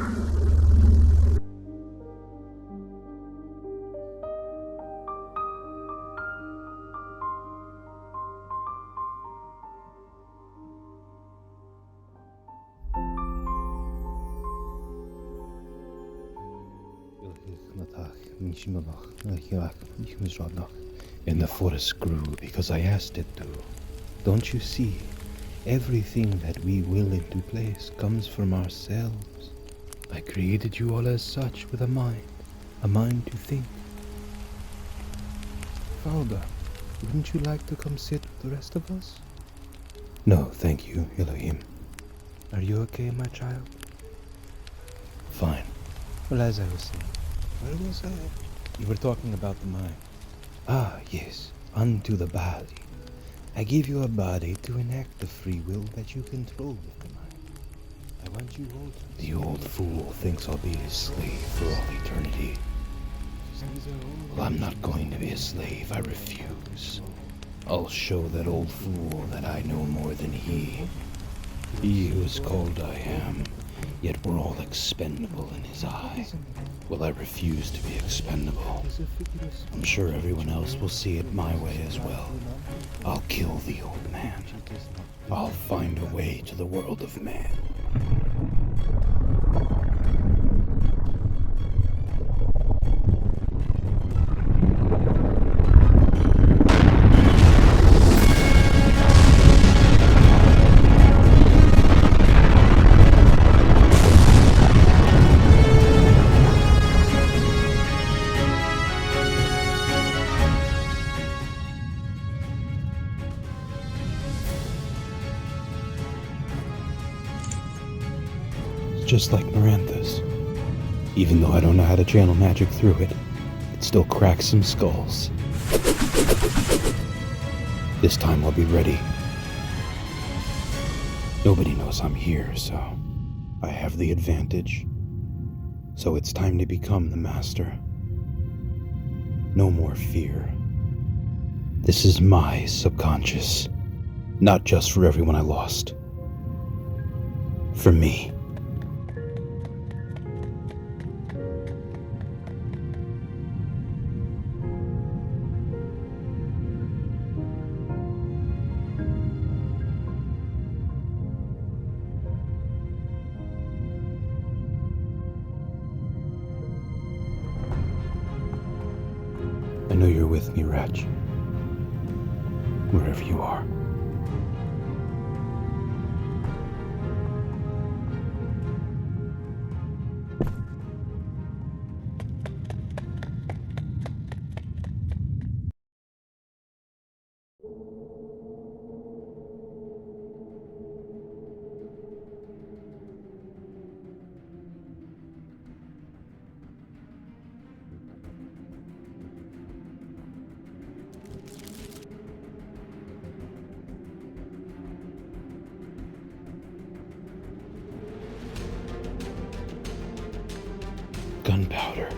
And the forest grew because I asked it to. Don't you see? Everything that we will into place comes from ourselves. I created you all as such with a mind to think. Father, wouldn't you like to come sit with the rest of us? No, thank you, Elohim. Are you okay, my child? Fine. Well, as I was saying, where was I? You were talking about the mind. Ah, yes, unto the body. I give you a body to enact the free will that you control with the mind. I want you all to... The old fool thinks I'll be his slave for all eternity. Well, I'm not going to be a slave, I refuse. I'll show that old fool that I know more than he. He who is called I am, yet we're all expendable in his eye. Well, I refuse to be expendable. I'm sure everyone else will see it my way as well. I'll kill the old man. I'll find a way to the world of man. just like Marantha's. Even though I don't know how to channel magic through it, it still cracks some skulls. This time I'll be ready. Nobody knows I'm here, so I have the advantage. So it's time to become the master. No more fear. This is my subconscious. Not just for everyone I lost. For me. I know you're with me, Wretch. Wherever you are. Gunpowder.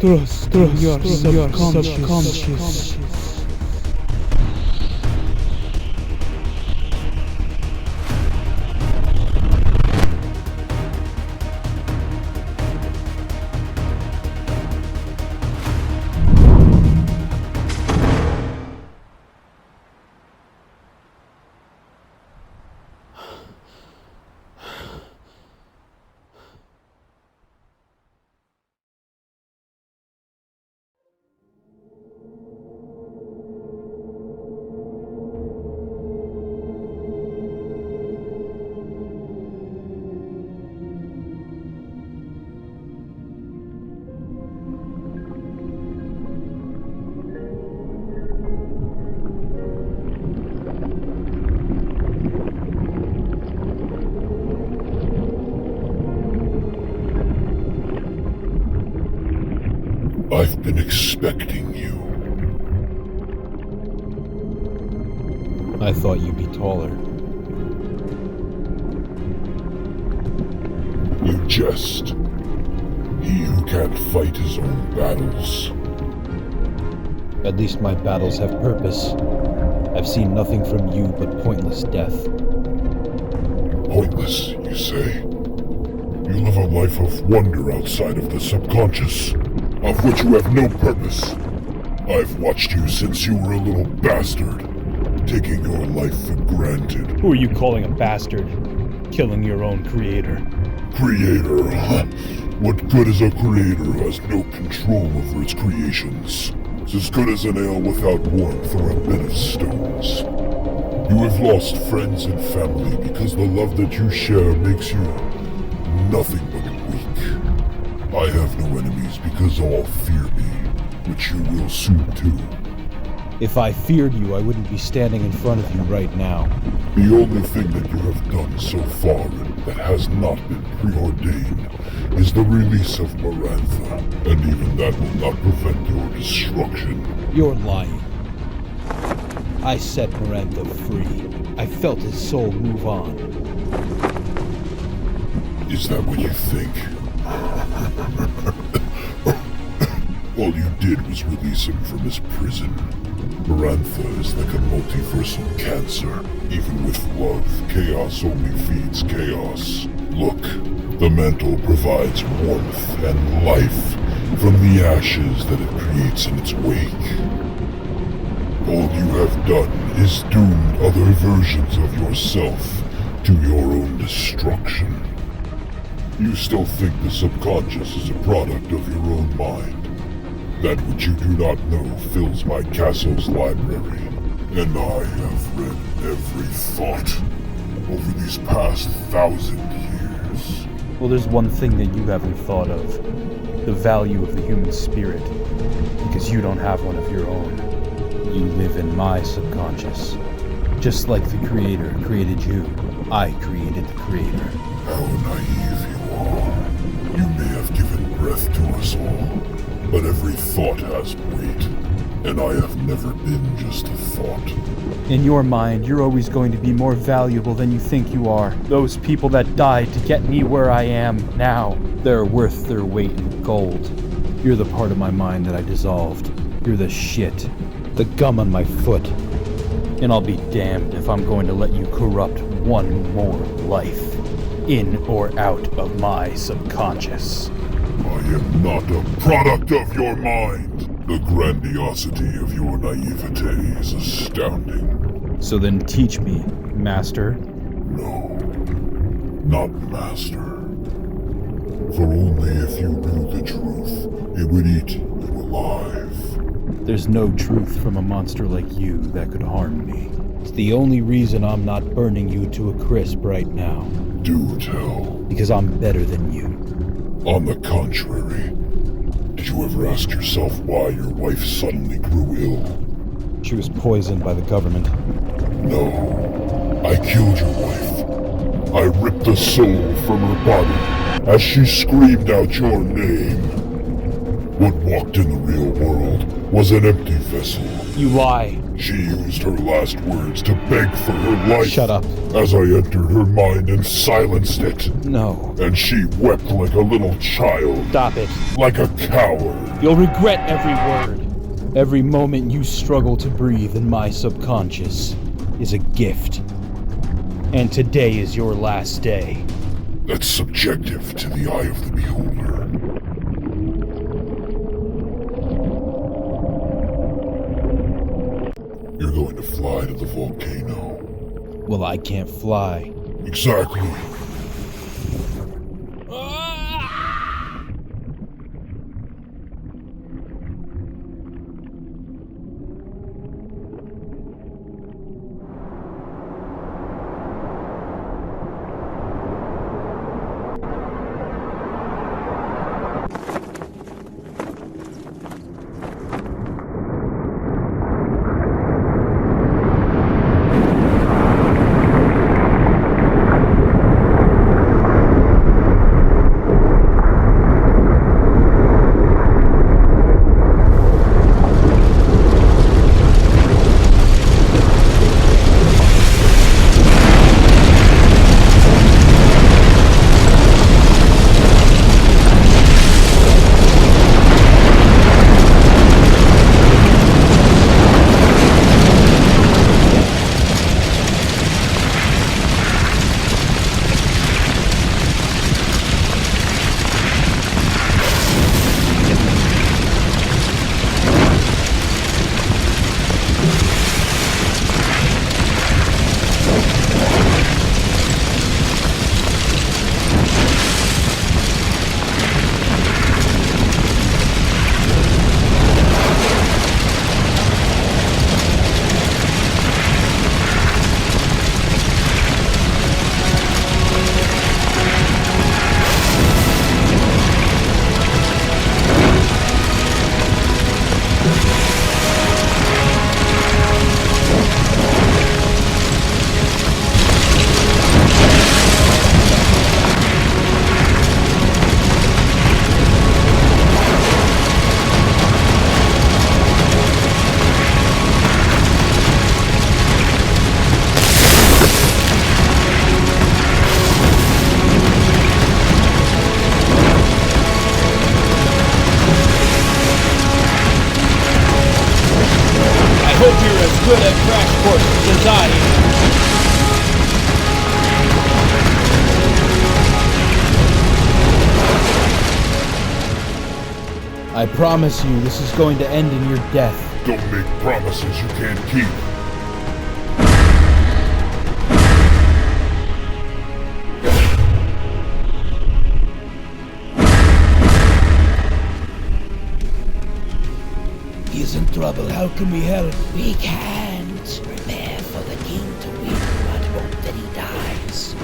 Trust your subconscious. I've been expecting you. I thought you'd be taller. You jest. He who can't fight his own battles. At least my battles have purpose. I've seen nothing from you but pointless death. Pointless, you say? You live a life of wonder outside of the subconscious, of which you have no purpose. I've watched you since you were a little bastard, taking your life for granted. Who are you calling a bastard? Killing your own creator. Creator, huh? What good is a creator who has no control over its creations? It's as good as an ale without warmth or a bed of stones. You have lost friends and family because the love that you share makes you nothing but weak. I have no enemies because all fear me, which you will soon too. If I feared you, I wouldn't be standing in front of you right now. The only thing that you have done so far that has not been preordained is the release of Marantha, and even that will not prevent your destruction. You're lying. I set Marantha free. I felt his soul move on. Is that what you think? All you did was release him from his prison. Marantha is like a multiversal cancer. Even with love, chaos only feeds chaos. Look, the mantle provides warmth and life from the ashes that it creates in its wake. All you have done is doomed other versions of yourself to your own destruction. You still think the subconscious is a product of your own mind. That which you do not know fills my castle's library, and I have read every thought over these past 1,000 years. Well, there's one thing that you haven't thought of. The value of the human spirit. Because you don't have one of your own. You live in my subconscious. Just like the Creator created you, I created the Creator. How naive you are. You may have given breath to us all, but every thought has weight, and I have never been just a thought. In your mind, you're always going to be more valuable than you think you are. Those people that died to get me where I am now, they're worth their weight in gold. You're the part of my mind that I dissolved. You're the shit, the gum on my foot. And I'll be damned if I'm going to let you corrupt one more life, in or out of my subconscious. I am not a product of your mind. The grandiosity of your naivete is astounding. So then teach me, Master. No, not master. For only if you knew the truth, it would eat you alive. There's no truth from a monster like you that could harm me. It's the only reason I'm not burning you to a crisp right now. Do tell. Because I'm better than you. On the contrary, did you ever ask yourself why your wife suddenly grew ill? She was poisoned by the government. No, I killed your wife. I ripped the soul from her body as she screamed out your name. What walked in the real world was an empty vessel. You lie. She used her last words to beg for her life. Shut up. As I entered her mind and silenced it. No. And she wept like a little child. Stop it. Like a coward. You'll regret every word. Every moment you struggle to breathe in my subconscious is a gift. And today is your last day. That's subjective to the eye of the beholder. You're going to fly to the volcano. Well, I can't fly. Exactly. Good at crash courses as I am. I promise you, this is going to end in your death. Don't make promises you can't keep. He's in trouble. How can we help? We can't. Prepare for the king to win, but hope that he dies.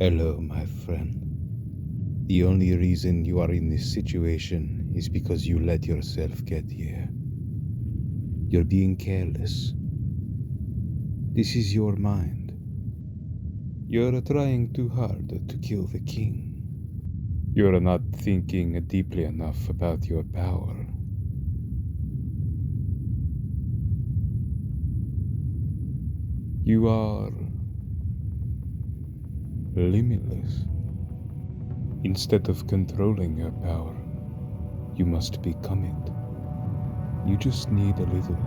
Hello, my friend. The only reason you are in this situation is because you let yourself get here. You're being careless. This is your mind. You're trying too hard to kill the king. You're not thinking deeply enough about your power. You are limitless. Instead of controlling your power, you must become it. You just need a little.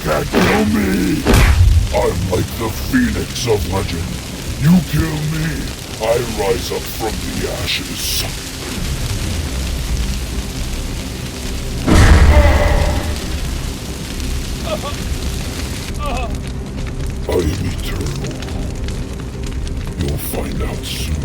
can't kill me! I'm like the phoenix of legend. You kill me, I rise up from the ashes. I am eternal. You'll find out soon.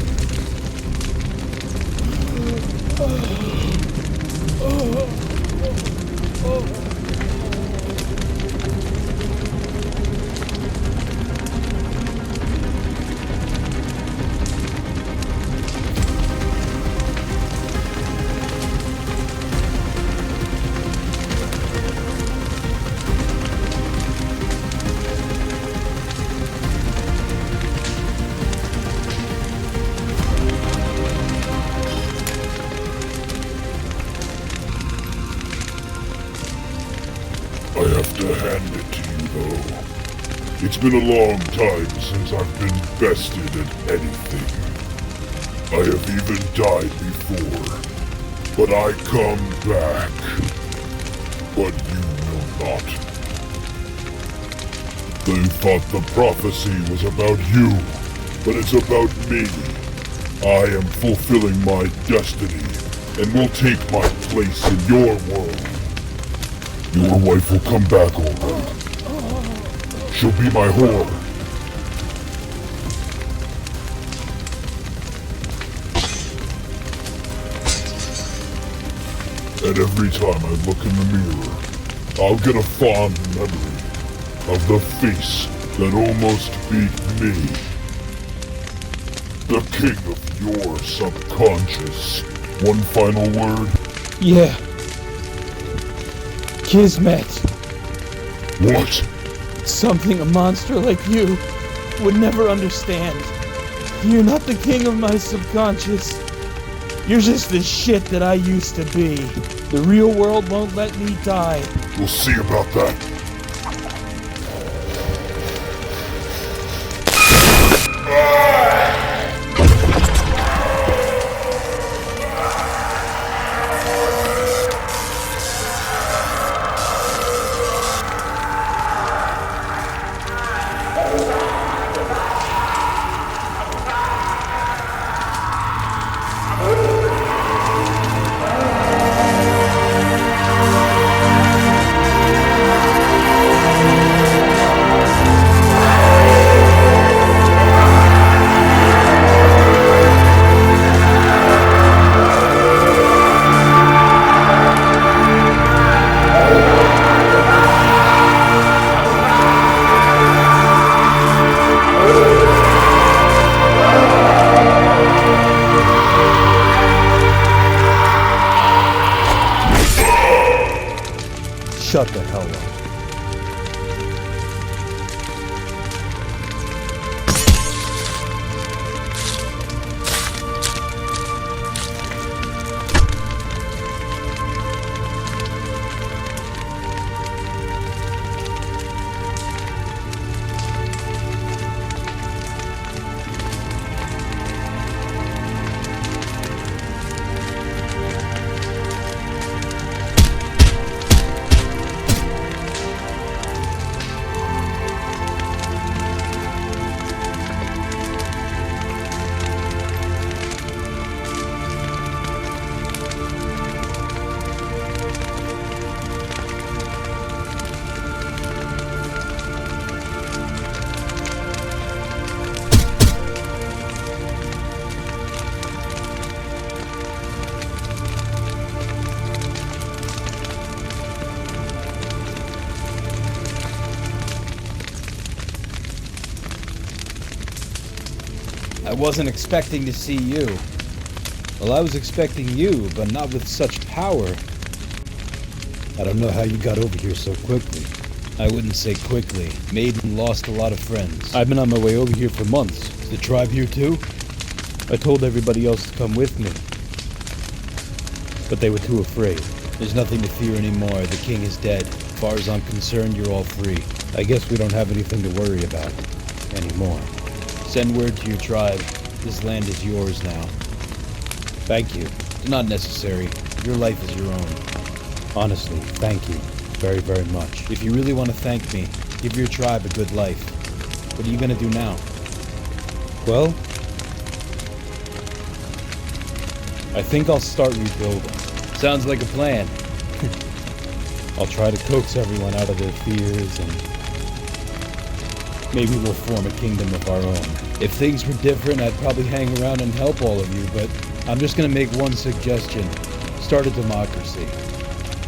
I have to hand it to you, though. It's been a long time since I've been bested at anything. I have even died before, but I come back. But you will not. They thought the prophecy was about you, but it's about me. I am fulfilling my destiny, and will take my place in your world. Your wife will come back, alright. She'll be my whore. And every time I look in the mirror, I'll get a fond memory of the face that almost beat me. The king of your subconscious. One final word? Yeah. Kismet. What? Something a monster like you would never understand. You're not the king of my subconscious. You're just the shit that I used to be. The real world won't let me die. We'll see about that. Shut the hell up. I wasn't expecting to see you. Well, I was expecting you, but not with such power. I don't know how you got over here so quickly. I wouldn't say quickly. Maiden lost a lot of friends. I've been on my way over here for months. Is the tribe here too? I told everybody else to come with me, but they were too afraid. There's nothing to fear anymore. The king is dead. As far as I'm concerned, you're all free. I guess we don't have anything to worry about anymore. Send word to your tribe. This land is yours now. Thank you. It's not necessary. Your life is your own. Honestly, thank you. Very, very much. If you really want to thank me, give your tribe a good life. What are you gonna do now? Well, I think I'll start rebuilding. Sounds like a plan. I'll try to coax everyone out of their fears and maybe we'll form a kingdom of our own. If things were different, I'd probably hang around and help all of you, but I'm just gonna make one suggestion. Start a democracy.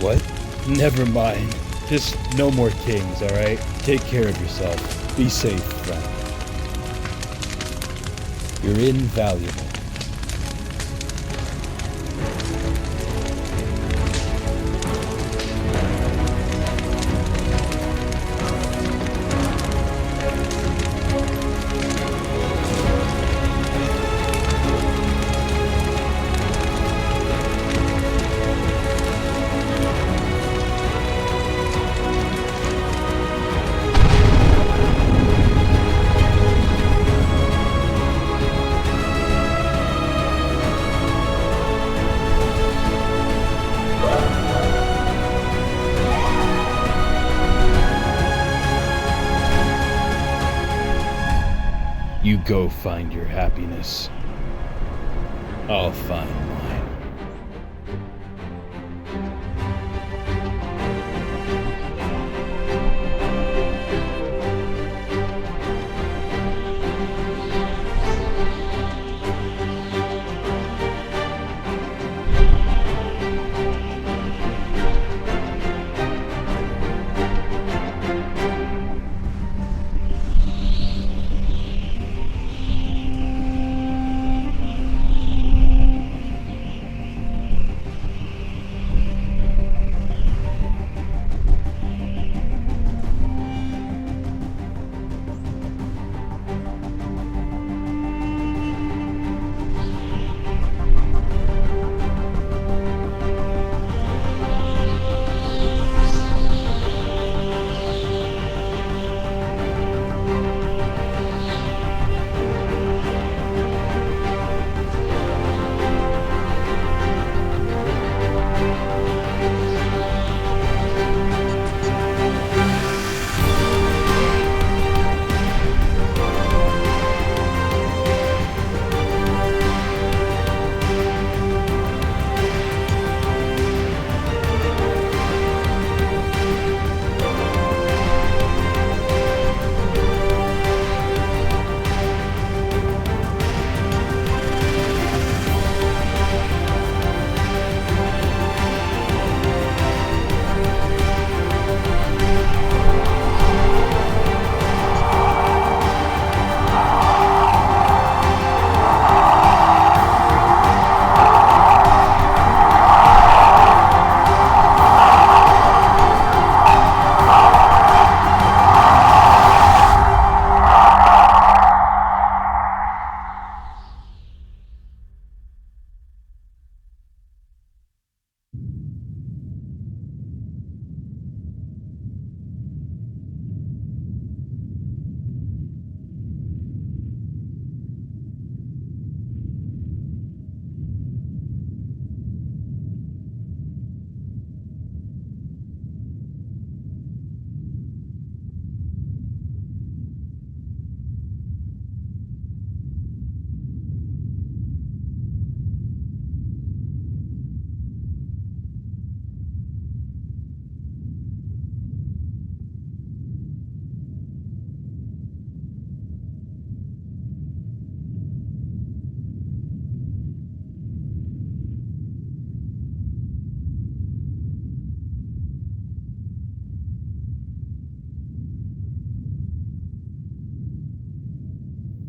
What? Never mind. Just no more kings, alright? Take care of yourself. Be safe, friend. You're invaluable. You go find your happiness. I'll find mine.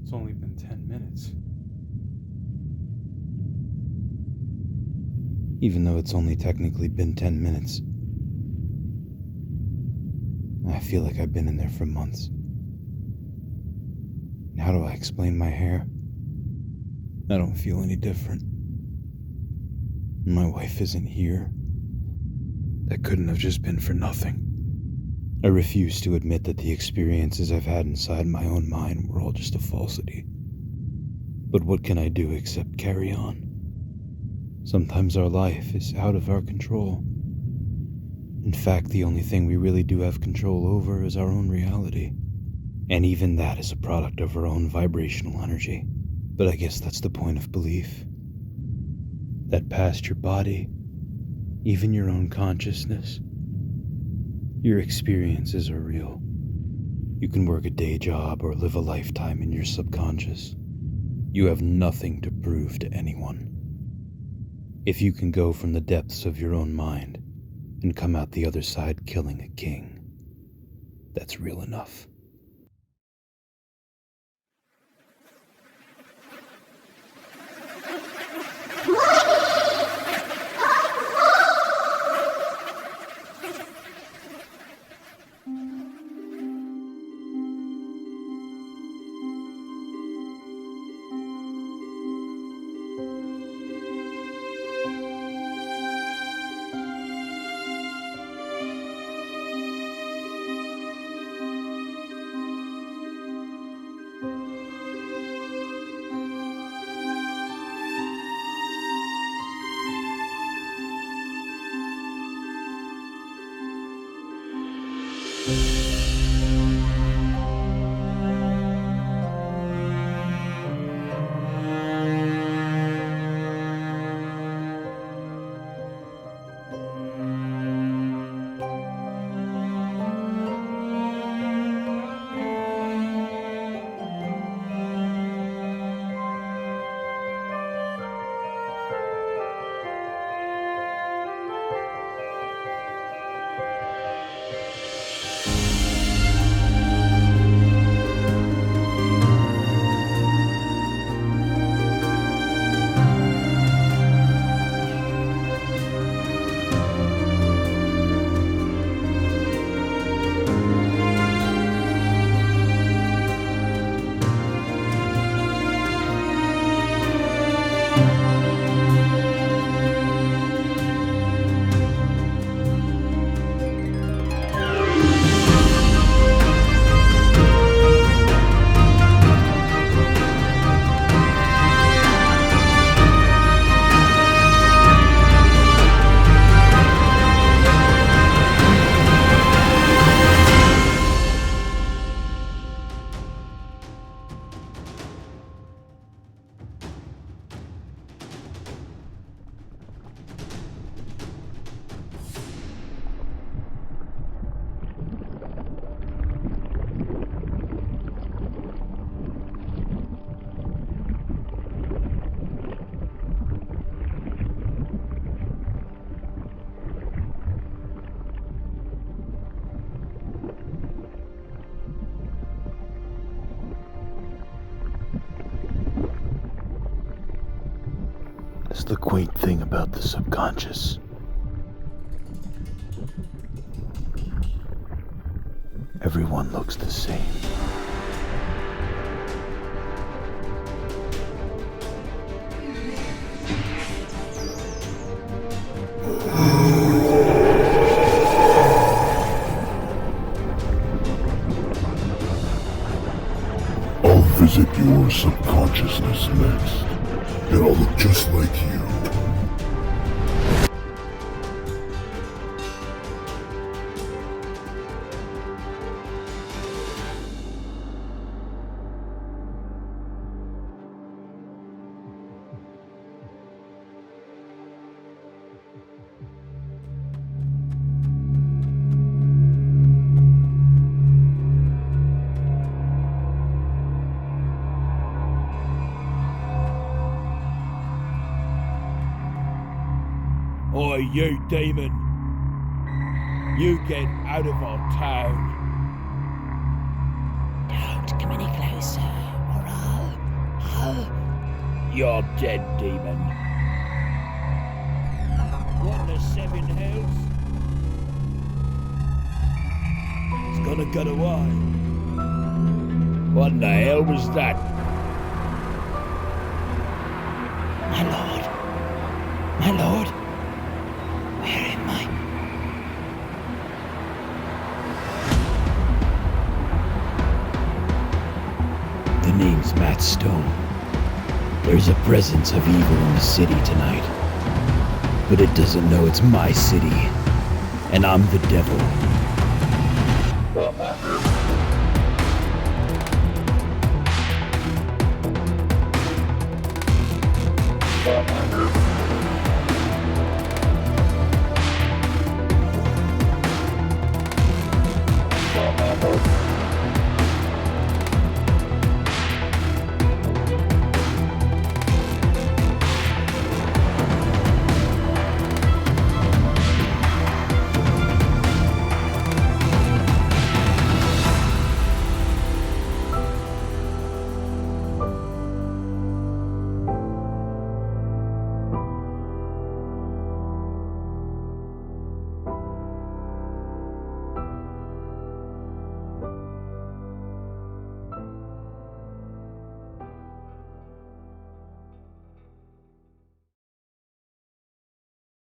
It's only been 10 minutes. Even though it's only technically been 10 minutes, I feel like I've been in there for months. And how do I explain my hair? I don't feel any different. My wife isn't here. That couldn't have just been for nothing. I refuse to admit that the experiences I've had inside my own mind were all just a falsity. But what can I do except carry on? Sometimes our life is out of our control. In fact, the only thing we really do have control over is our own reality. And even that is a product of our own vibrational energy. But I guess that's the point of belief. That past your body, even your own consciousness, your experiences are real. You can work a day job or live a lifetime in your subconscious. You have nothing to prove to anyone. If you can go from the depths of your own mind and come out the other side killing a king, that's real enough. the quaint thing about the subconscious. Everyone looks the same. I'll visit your subconsciousness next, and I'll look just like you. Oi, you demon! You get out of our town! Don't come any closer, or I'll... You're dead, demon. What in the seven hells? It's gonna get away. What in the hell was that? My lord. My lord. Where am I? The name's Matt Stone. There's a presence of evil in the city tonight. But it doesn't know it's my city. And I'm the devil. Well,